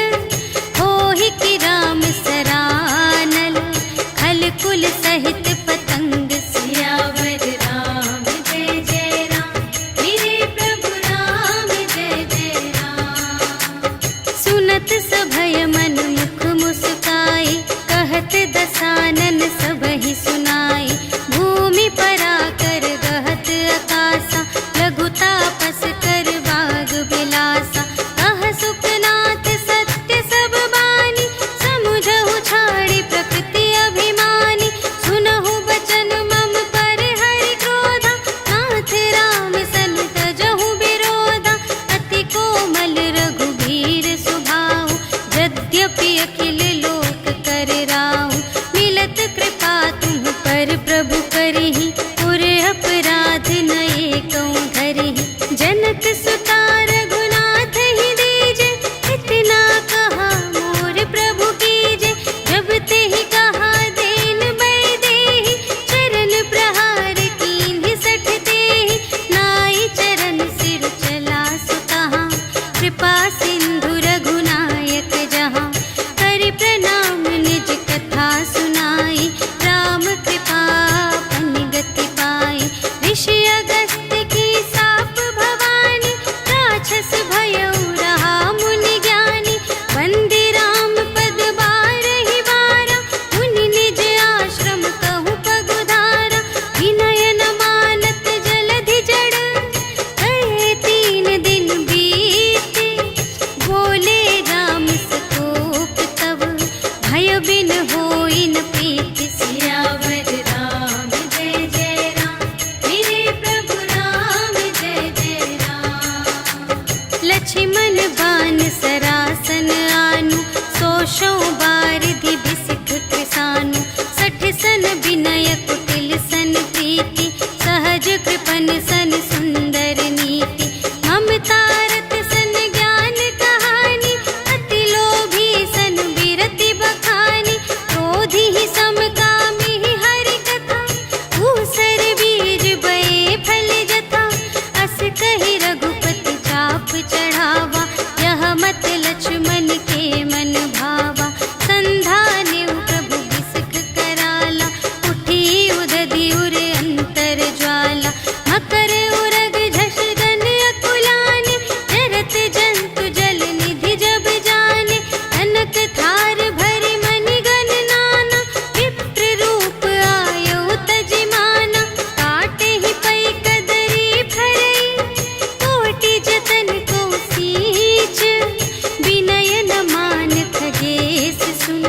होहि कि राम सरानल, खल कुल सहित पतंग। सियावर राम जय जय राम, मेरे प्रभु जाऊं। मिलत कृपा तुम पर प्रभु करही, और अपराध नए कहूँ धरही। जनक सुता रघुनाथ ही दीजे, इतना कहा मोर प्रभु कीजे। जब ते ही कहा देन बै देहि, चरण प्रहार कीन्हि सठ तेहि। नाई चरण सिर चला सुतहा, कृपा सिंधु रघुनायक जहाँ। करि प्रणाम निज कथा सुनाई, राम कृपा पन गति पाई। ऋषि अगस्त्य की साप भवानी, राक्षस भयउ रहा मुनि ज्ञानी। वंदे राम पद बारहि बारा, मुनि निज आश्रम कहूँ पगुधारा। विनय न मानत जलधि जड़, कहे 3 दिन बीते। बोले राम सकोप तब, भय बिन होई न प्रीति। सियावर राम जय जय राम, मेरे प्रभु राम जय जय राम। लक्ष्मण बान सरासन आनु, सोशौ बारिधि बिसिख कृसानु। 60 सन विनय कुटिल सन प्रीति, सहज कृपन सन सुंदर नीति। ममता रत सन ज्ञान कहानी, अति लोभी सन बिरति बखानी। क्रोधी ही समकामी ही हरि कथा, ऊसर बीज बये फल जथा। अस कहि रघुपति चाप चढ़ावा, यह मत लक्ष्मण के मन भावा। संधानेउ प्रभु बिसख कराला, उठी उदधि उर अंतर ज्वाला। मकर उरग झष गन अकुलाने, जरत जंतु जल निधि जब जाने। कनक थार भरि मनि गण नाना, विप्र रूप आयउ तजिमाना। काटे ही पै कदरी फरई, कोटि जतन को सींच। विनय न मान खगेश सुन,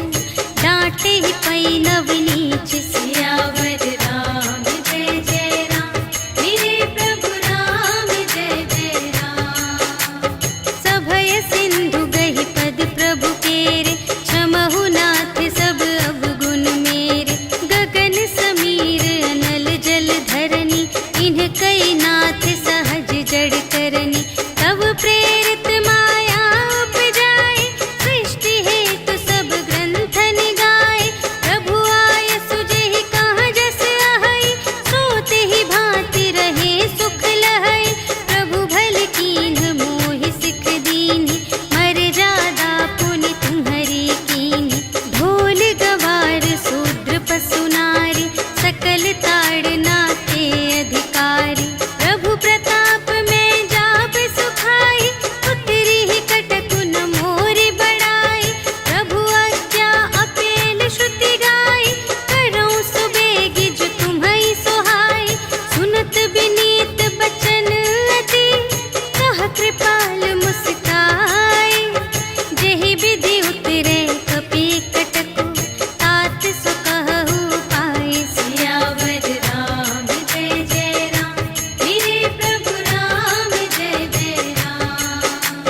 डांटे ही पै नव नीच। सियावर राम जय जय राम, मेरे प्रभु राम जय जय राम। सभय सिंधु गहि पद प्रभु केरे, क्षमहु नाथ सब अवगुण मेरे। गगन समीर अनल जल धरनी, इन्ह कई नाथ सहज जड़ करनी। तब प्रेरित माया उपजाए, सृष्टि हेतु सब ग्रंथ निगाए। प्रभु आय सुजेहि कहाँ जस अहै, सोते ही भांति रहे सुख लहै। प्रभु भल कीन्ह मोहि सिख दीन्हि, मर्यादा पुनि तुम्हरी कीन्हि। ढोल गवार शूद्र पशु नारी, सकल ताड़ना के अधिकारी। प्रभु प्रताप में जाप सुखाई, उतरी ही कटकु न मोरि बड़ाई। प्रभु आज्ञा अपेल श्रुति गाई, करऊँ सुबेगी जो तुम्है सोहाई। सुनत विनीत बचन अति, कह कृपाल मुस्काई। जेहि विधि उतरे कपि कटकु, तात सो कहु पाई। सियावर राम जय जय राम, मेरे प्रभु राम जय जय राम।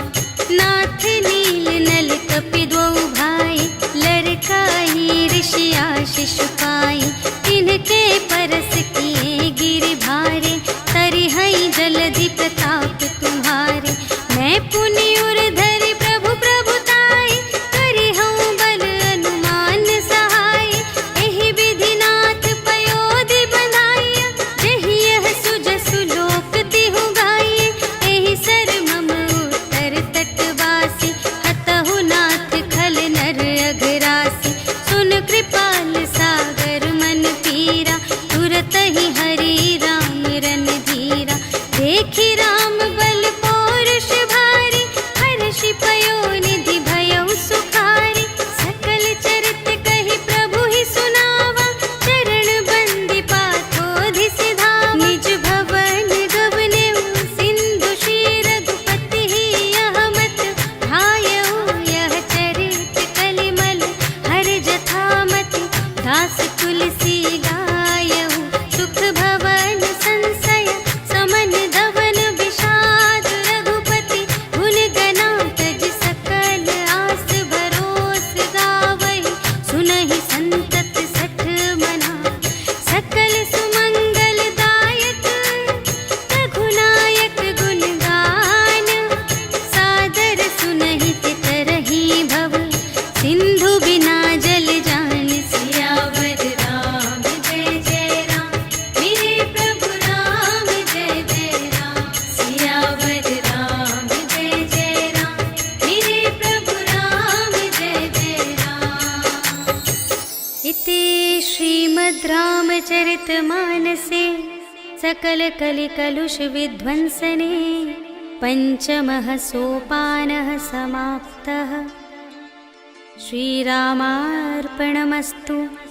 नाथ नील नल कपि द्वौ भाई, लरकाई ऋषि आशीष पाई। तिनके परस किए गिर भारे, तरिहै जलधि प्रताप तुम्हारे। मैं पुनि उर धरि प्रभु प्रभुताई, करिहउँ बल अनुमान सहाय। एहि विधि नाथ पयोधि बंधाइया, जेहि यह सुजसु लोक तिहु गाइए। एहि सर मम उत्तर तटवासी, हतहु नाथ खल नर अघरासी। सुन कृपाल सागर मन पीरा, तुरत ही हरि राम रन धीरा। देखि राम बल पौरुष भारी, हर्षि पयोनिधि भयउ सुखारी। सकल चरित कहि प्रभु ही सुनावा, चरण बंदी पाथोधि सिधावा। निज भवन गवनेउ सिंधु श्री रघुपति ही, यह मत ढायउ यह चरित कलिमल। हर जथा मति दास तुलसी गायउ, सुख भवन संशय समन धवन विषाद। रघुपति भुल गना तज सकल आस, भरोस गावहि सुनहि संत श्रीमद् रामचरितमानसे सकलकलिकलुषविध्वंसने पञ्चमः सोपानः समाप्तः। श्रीरामार्पणमस्तु।